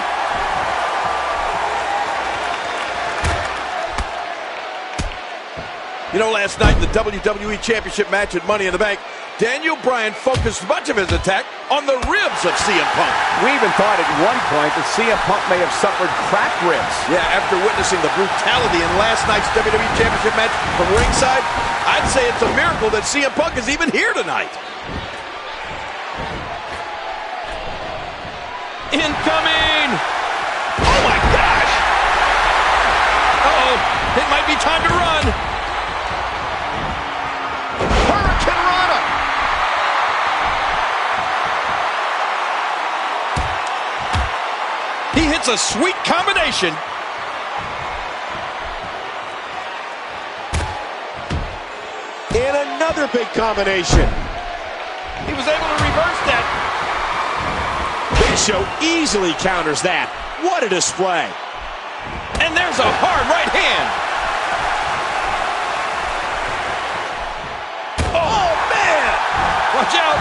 You know, last night in the WWE Championship match at Money in the Bank, Daniel Bryan focused much of his attack on the ribs of CM Punk. We even thought at one point that CM Punk may have suffered cracked ribs. Yeah, after witnessing the brutality in last night's WWE Championship match from ringside, I'd say it's a miracle that CM Punk is even here tonight. Incoming! Oh my gosh! Uh-oh, it might be time to run. Hurricane Rana! He hits a sweet combination. And another big combination. He was able to reverse that. Big Show easily counters that. What a display. And there's a hard right hand. Oh, man! Watch out.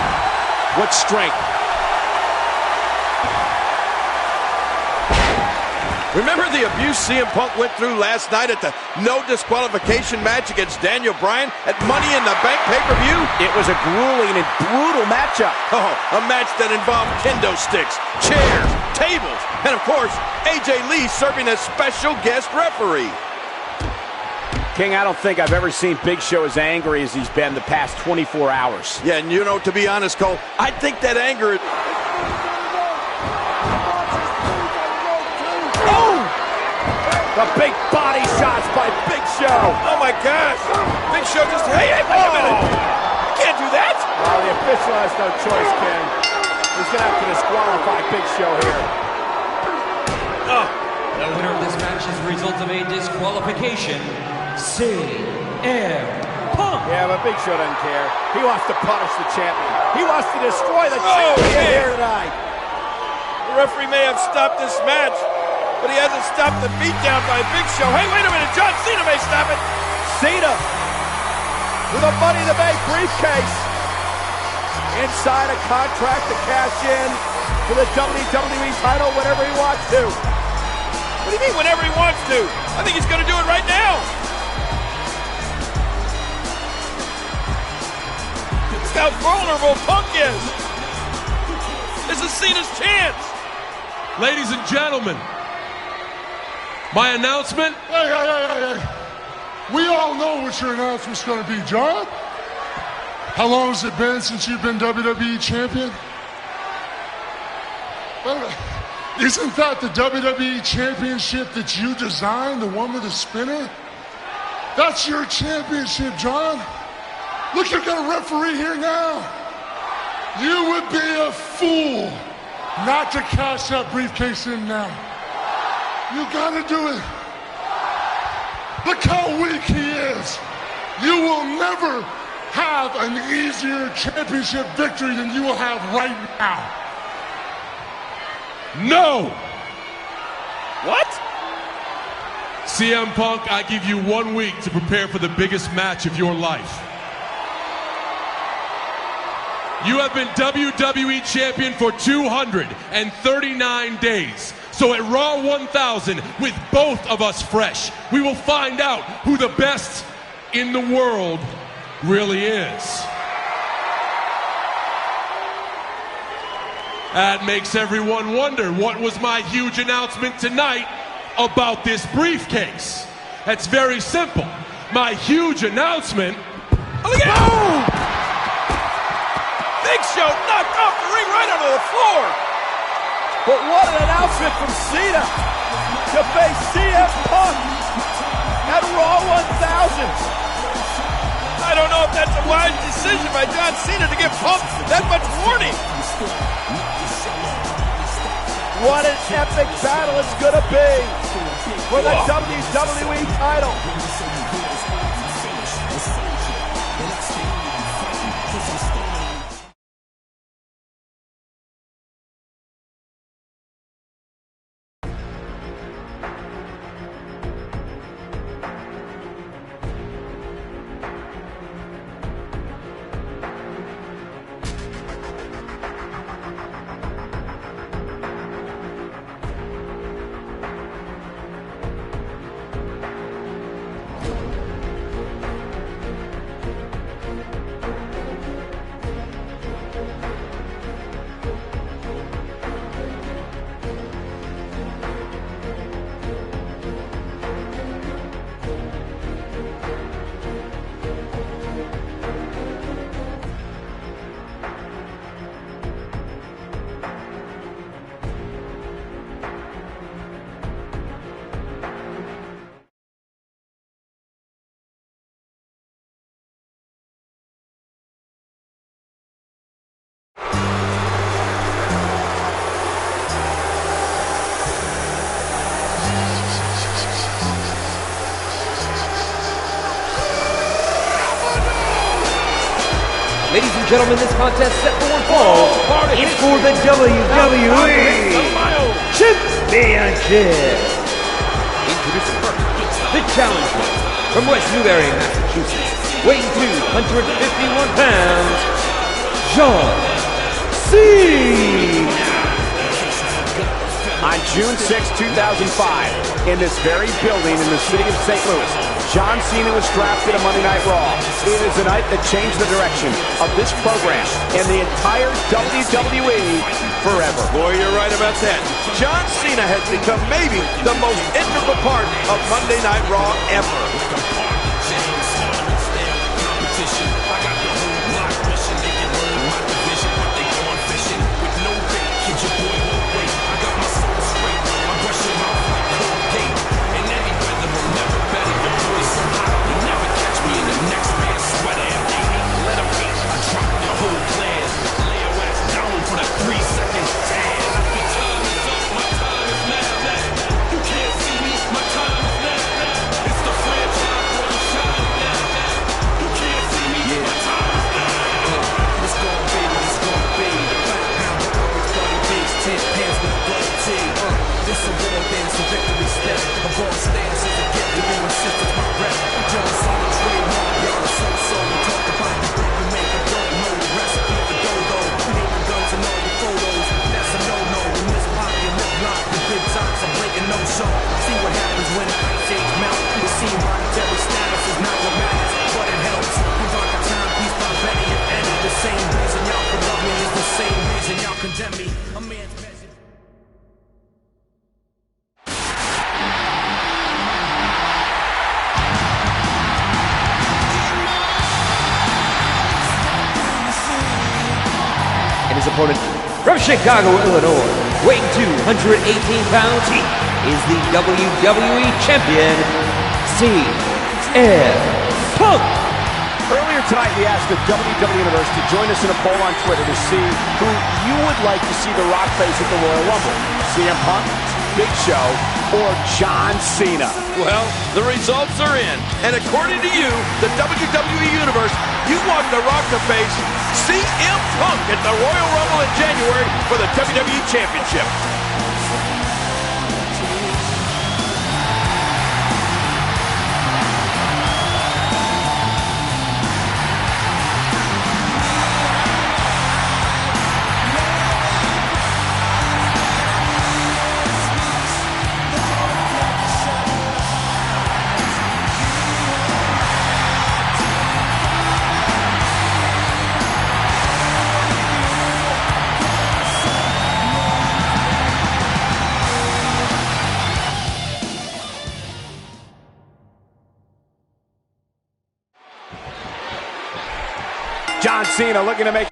What strength. Remember the abuse CM Punk went through last night at the no disqualification match against Daniel Bryan at Money in the Bank pay-per-view? It was a grueling and brutal matchup. Oh, a match that involved kendo sticks, chairs, tables, and of course, AJ Lee serving as special guest referee. King, I don't think I've ever seen Big Show as angry as he's been the past 24 hours. Yeah, and you know, to be honest, Cole, I think that anger... The big body shots by Big Show. Oh my gosh. Big Show just, hey, wait a minute. You can't do that. Well, the official has no choice, Ken. He's going to have to disqualify Big Show here. The winner of this match is the result of a disqualification, CM Punk. Yeah, but Big Show doesn't care. He wants to punish the champion. He wants to destroy the champion here tonight. The referee may have stopped this match, but he hasn't stopped the beatdown by Big Show. Hey, wait a minute. John Cena may stop it. Cena with a Money in the Bank briefcase. Inside a contract to cash in for the WWE title whenever he wants to. What do you mean whenever he wants to? I think he's going to do it right now. Look how vulnerable Punk is. This is Cena's chance. Ladies and gentlemen, my announcement. Hey. We all know what your announcement's going to be, John. How long has it been since you've been WWE champion? Isn't that the WWE championship that you designed, the one with the spinner? That's your championship, John. Look, you've got a referee here now. You would be a fool not to cash that briefcase in now. You gotta do it. Look how weak he is. You will never have an easier championship victory than you will have right now. No! What? CM Punk, I give you 1 week to prepare for the biggest match of your life. You have been WWE Champion for 239 days. So at Raw 1000, with both of us fresh, we will find out who the best in the world really is. That makes everyone wonder, what was my huge announcement tonight about this briefcase? That's very simple. My huge announcement... Oh, look at it! Big Show knocked off the ring right onto the floor. But what an announcement from Cena to face CM Punk at Raw 1000. I don't know if that's a wise decision by John Cena to give Punk that much warning. What an epic battle it's going to be for the WWE title. Ladies and gentlemen, this contest set for one fall is for the WWE Championship. Introducing first, the challenger from West Newbury, Massachusetts, weighing 251 pounds, John Cena. On June 6, 2005, in this very building in the city of St. Louis, John Cena was drafted to Monday Night Raw. It is a night that changed the direction of this program and the entire WWE forever. Boy, you're right about that. John Cena has become maybe the most integral part of Monday Night Raw ever. It's a war dance, a victory step. A boss stance is a gift to me, my sister's my rep. John Cena, trademark, y'all are so. We talk about the break we make, I don't know the recipe for go-go. Naming guns and all the photos, that's a no-no. In this pocket, lip lock, the good times are blatant no-show. See what happens when the ice age melt. It seems monetary status is not what matters, but it helps. We rock a timepiece by Benny and Eddie. The same reason y'all can love me is the same reason y'all condemn me. A man's measure. And his opponent from Chicago, Illinois, weighing 218 pounds, he is the WWE Champion, CM Punk. Earlier tonight, we asked the WWE Universe to join us in a poll on Twitter to see who you would like to see The Rock face at the Royal Rumble. CM Punk, Big Show, or John Cena? Well, the results are in. And according to you, the WWE Universe, you want The Rock to face CM Punk at the Royal Rumble in January for the WWE Championship. John Cena looking to make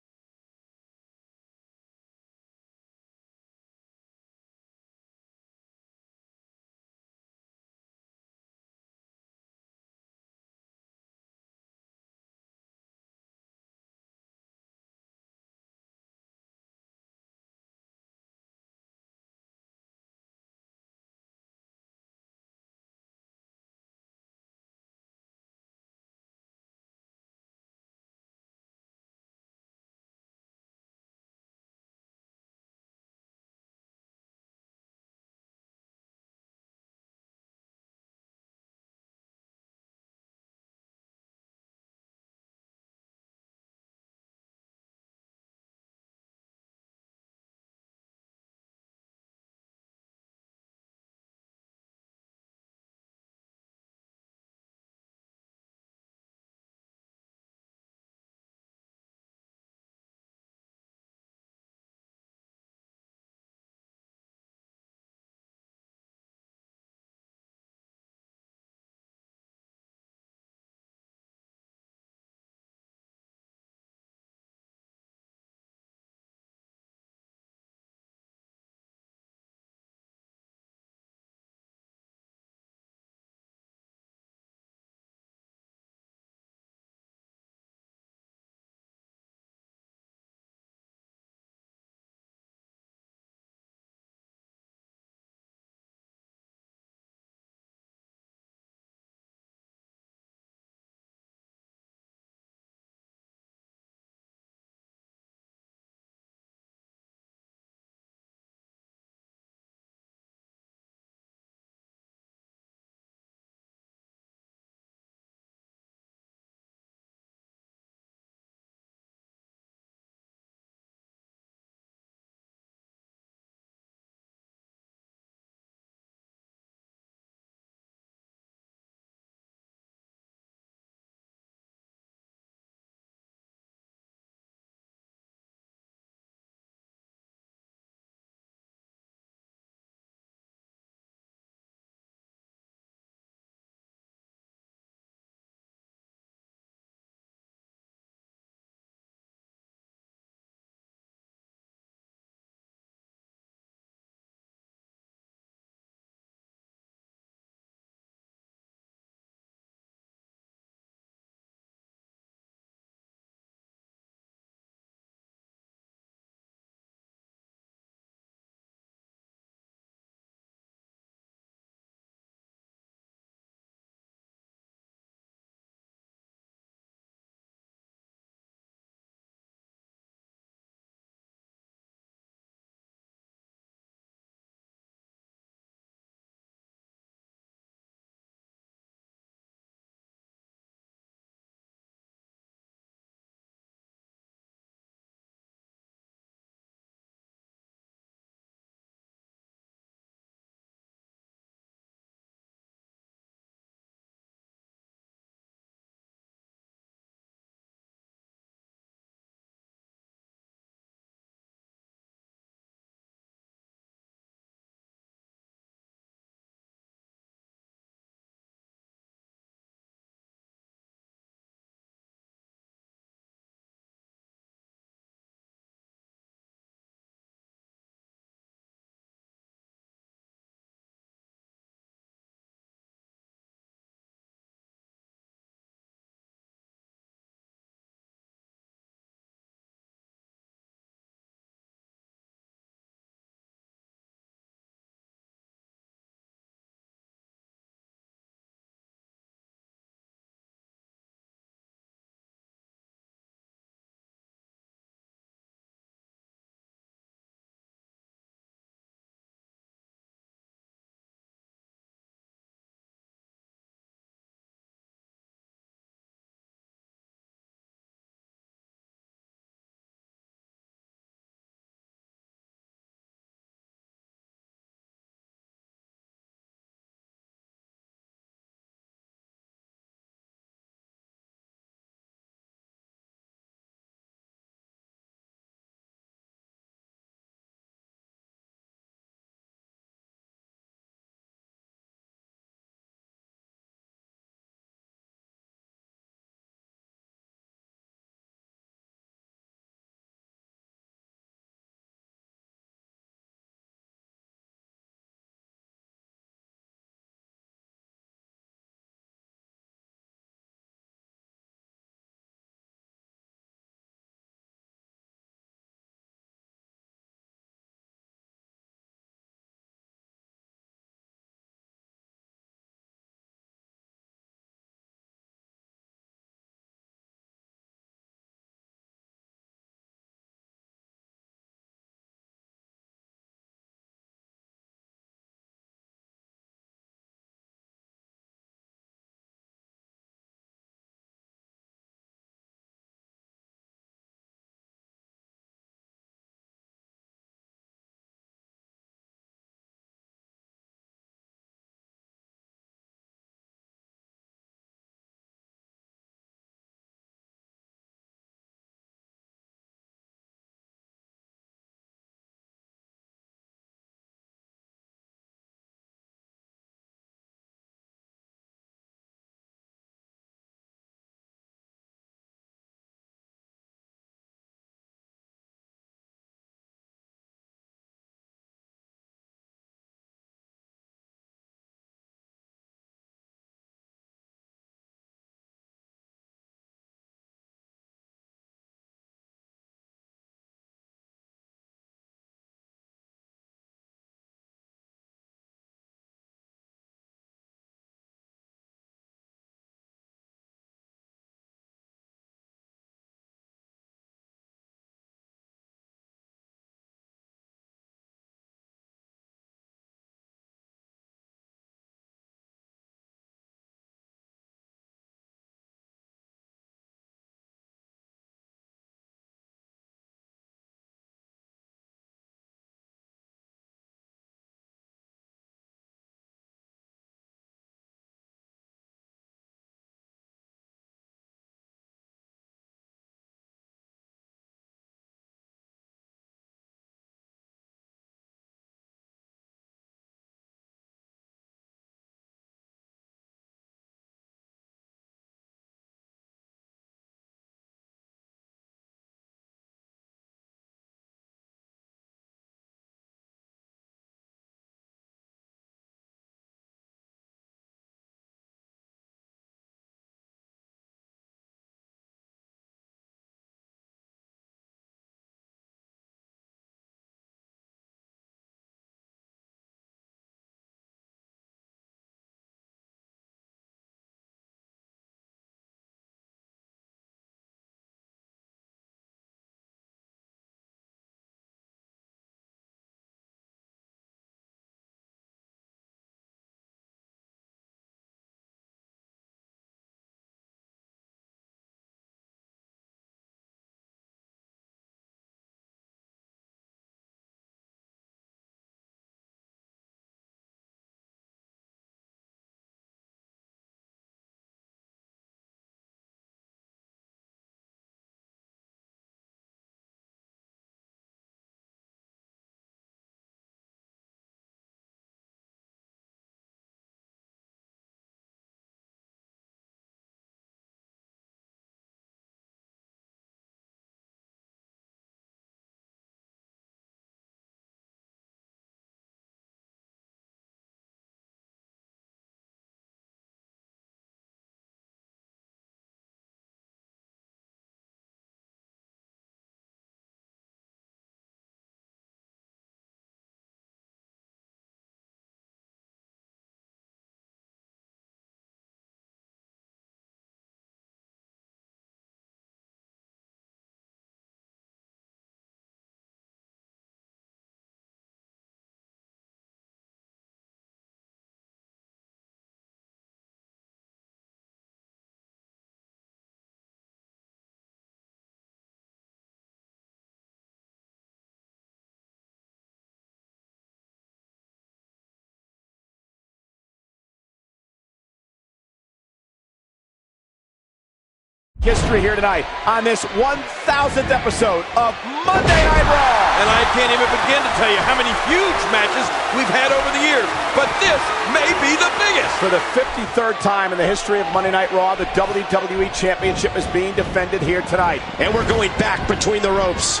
History here tonight on this 1000th episode of Monday Night Raw. And I can't even begin to tell you how many huge matches we've had over the years, but this may be the biggest. For the 53rd time in the history of Monday Night Raw, the WWE Championship is being defended here tonight. And we're going back between the ropes.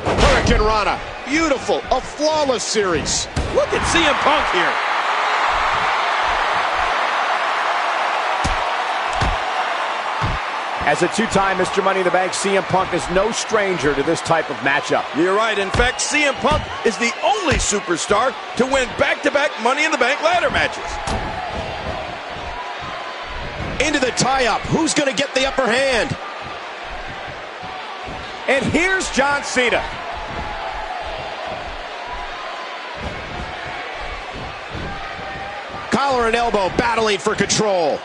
Hurricane Rana, beautiful, a flawless series. Look at CM Punk here. As a two-time Mr. Money in the Bank, CM Punk is no stranger to this type of matchup. You're right. In fact, CM Punk is the only superstar to win back-to-back Money in the Bank ladder matches. Into the tie-up. Who's going to get the upper hand? And here's John Cena. Collar and elbow battling for control.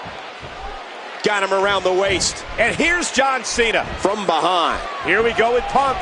Got him around the waist. And here's John Cena. From behind. Here we go with Punk.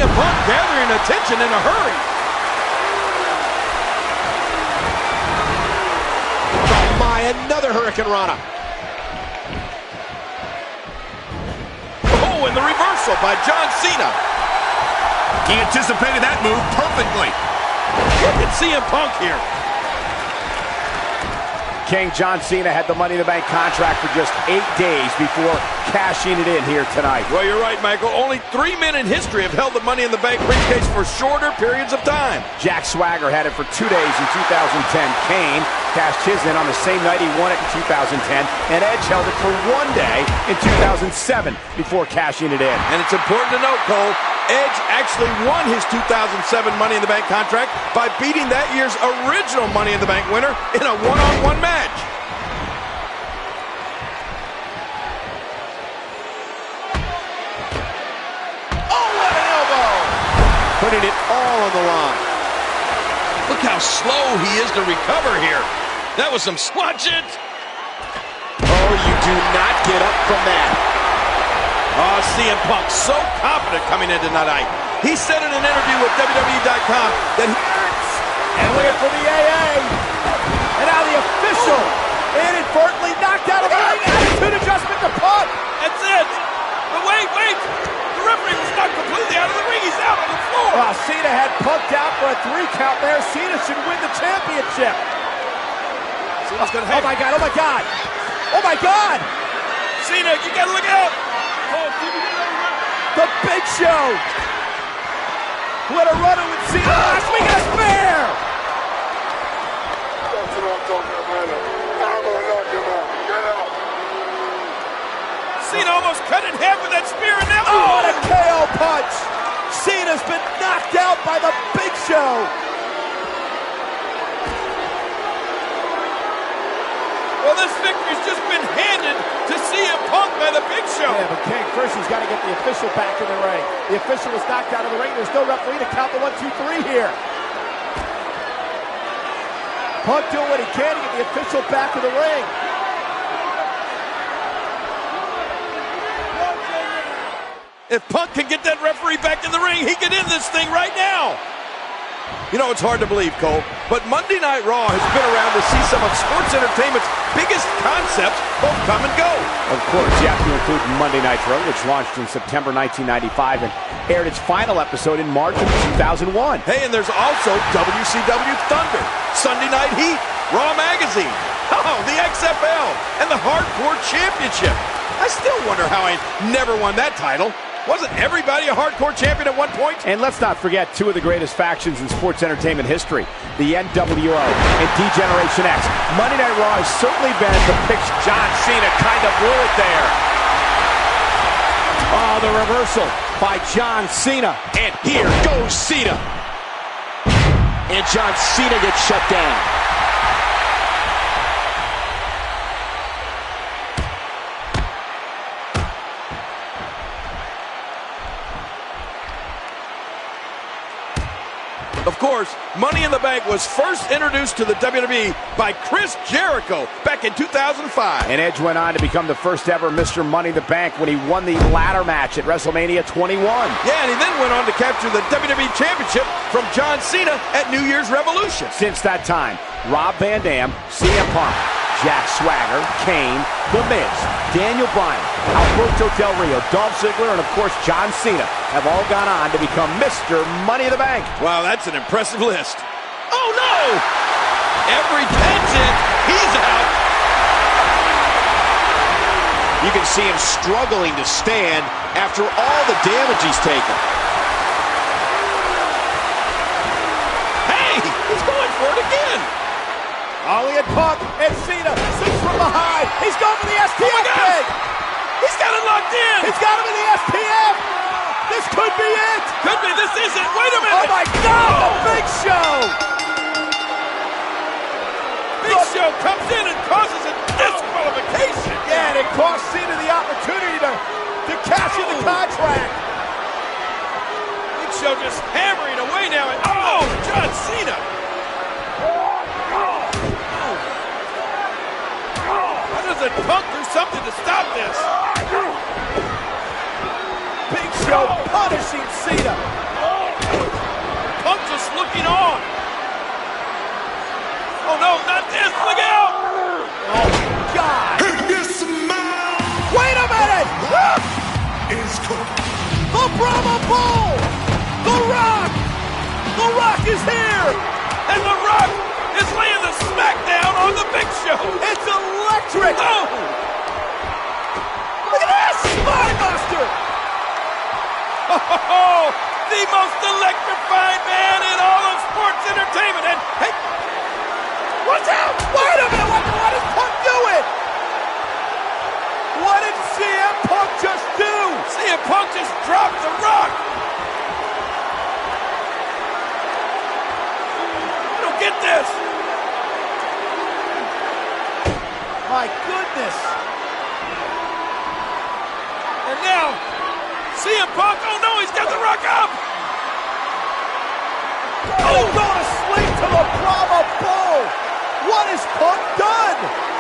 CM Punk gathering attention in a hurry. Oh my, another Hurricane Rana. Oh, and the reversal by John Cena. He anticipated that move perfectly. Look at CM Punk here. King John Cena had the Money in the Bank contract for just 8 days before cashing it in here tonight. Well, you're right, Michael. Only 3 men in history have held the Money in the Bank briefcase for shorter periods of time. Jack Swagger had it for 2 days in 2010. Kane cashed his in on the same night he won it in 2010. And Edge held it for 1 day in 2007 before cashing it in. And it's important to note, Cole, Edge actually won his 2007 Money in the Bank contract by beating that year's original Money in the Bank winner in a one-on-one match. Oh, what an elbow! Putting it all on the line. Look how slow he is to recover here. That was some watch it. Oh, you do not get up from that. Oh, CM Punk so confident coming into tonight. He said in an interview with WWE.com that he... And looking for the AA. And now the official inadvertently knocked out of the ring. Attitude adjustment to Punk. That's it. But wait. The referee was knocked completely out of the ring. He's out on the floor. Well, Cena had Punk down for a 3 count there. Cena should win the championship. Cena's gonna oh my God. Oh my God. Cena, you gotta look out. The Big Show. Who had a run-in with Cena last week and a spear. That's what I'm talking about. I'm gonna knock him out. Get out. Cena almost cut in half with that spear and that. Oh, and a KO punch. Cena's been knocked out by the Big Show. Well, this victory's just been handed to CM Punk by the Big Show. Yeah, but King, first he's got to get the official back in the ring. The official was knocked out of the ring. There's no referee to count the 1, 2, 3 here. Punk doing what he can to get the official back in the ring. If Punk can get that referee back in the ring, he can end this thing right now. You know, it's hard to believe, Cole, but Monday Night Raw has been around to see some of sports entertainment's biggest concepts both come and go. Of course, you have to include Monday Night Raw, which launched in September 1995 and aired its final episode in March of 2001. Hey, and there's also WCW Thunder, Sunday Night Heat, Raw Magazine, the XFL, and the Hardcore Championship. I still wonder how I never won that title. Wasn't everybody a hardcore champion at one point? And let's not forget 2 of the greatest factions in sports entertainment history, the NWO and D-Generation X. Monday Night Raw has certainly been the picture. John Cena kind of blew it there. Oh, the reversal by John Cena. And here goes Cena. And John Cena gets shut down. Of course, Money in the Bank was first introduced to the WWE by Chris Jericho back in 2005. And Edge went on to become the first ever Mr. Money in the Bank when he won the ladder match at WrestleMania 21. Yeah, and he then went on to capture the WWE Championship from John Cena at New Year's Revolution. Since that time, Rob Van Dam, CM Punk, Jack Swagger, Kane, The Miz, Daniel Bryan, Alberto Del Rio, Dolph Ziggler, and of course John Cena have all gone on to become Mr. Money in the Bank. Wow, that's an impressive list. Oh no! Every 10's in, he's out. You can see him struggling to stand after all the damage he's taken. Hey, he's going for it again. Ollie and Punk and Cena sits from behind. He's going for the STF thing. He's got it locked in. He's got him in the STF. This could be it. Could be. This isn't. Wait a minute. Oh my God, the Big Show. Big Show comes in and causes a disqualification. Yeah, and it cost Cena the opportunity to cash in the contract. Big Show just hammering away now. And John Cena. Does Punk do something to stop this? Big Show punishing Cena. Punk just looking on. Oh no, not this, look out! Oh God! Wait a minute! The Brahma Bull! The Rock! The Rock is here! And The Rock is laying the smackdown on the Big Show! It's electric! Oh! Look at this! Spinebuster! Oh, the most electrifying man in all of sports entertainment! And hey, watch out! Wait a minute! What is Punk doing? What did CM Punk just do? CM Punk just dropped The Rock! I don't get this! My goodness! And now, CM Punk, oh no, he's got The Rock up! Oh, going to sling to the Brahma Bull! What has Punk done?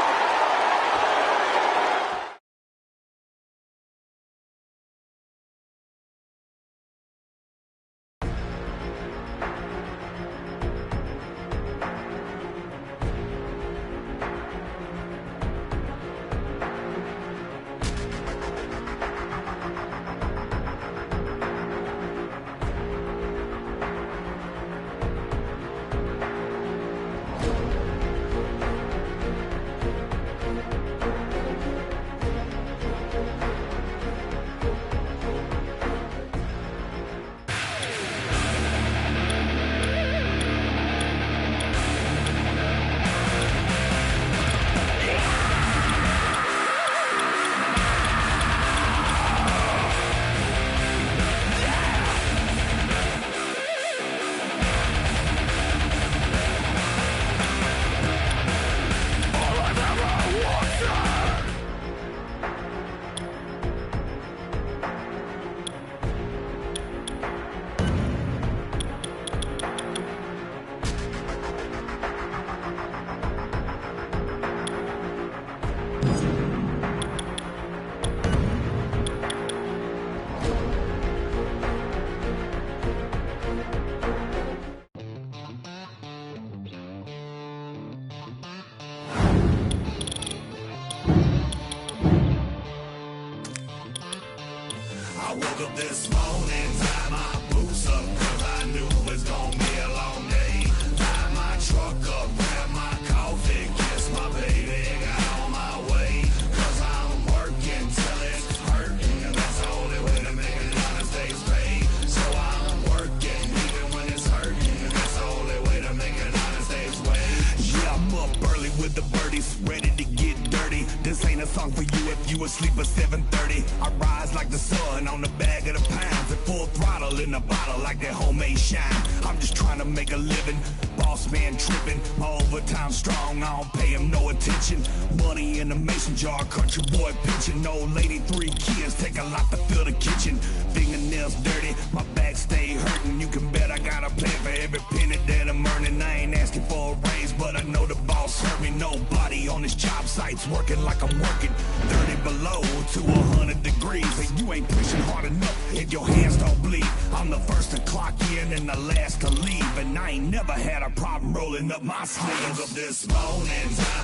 I woke up this morning, tied my boots up, cause I knew it was gonna be a long day. Tied my truck up, grabbed my coffee, kissed my baby, got on my way. Cause I'm working till it's hurting, and that's the only way to make an honest day's pay. So I'm working even when it's hurting, and that's the only way to make an honest day's wage. Yeah, I'm up early with the birdies, ready to get dirty. This ain't a song for you if you asleep at 7:30. I rise like the sun on the bag of the pounds and full throttle in the bottle like that homemade shine. I'm just trying to make a living, boss man tripping, my overtime strong, I don't pay him no attention. Money in the mason jar, country boy pitching, old lady, 3 kids, take a lot to fill the kitchen. Fingernails dirty, my back stay hurting, you can bet I got a plan for every penny that I'm earning. I ain't asking for a raise, but I know the boss hurt me. Nobody on this job site's working like I'm working. 30 below to 100 degrees, and you ain't pushing hard enough if your hands don't bleed. I'm the first to clock in and the last to leave, and I ain't never had a problem rolling up my sleeves. I woke up this morning, tied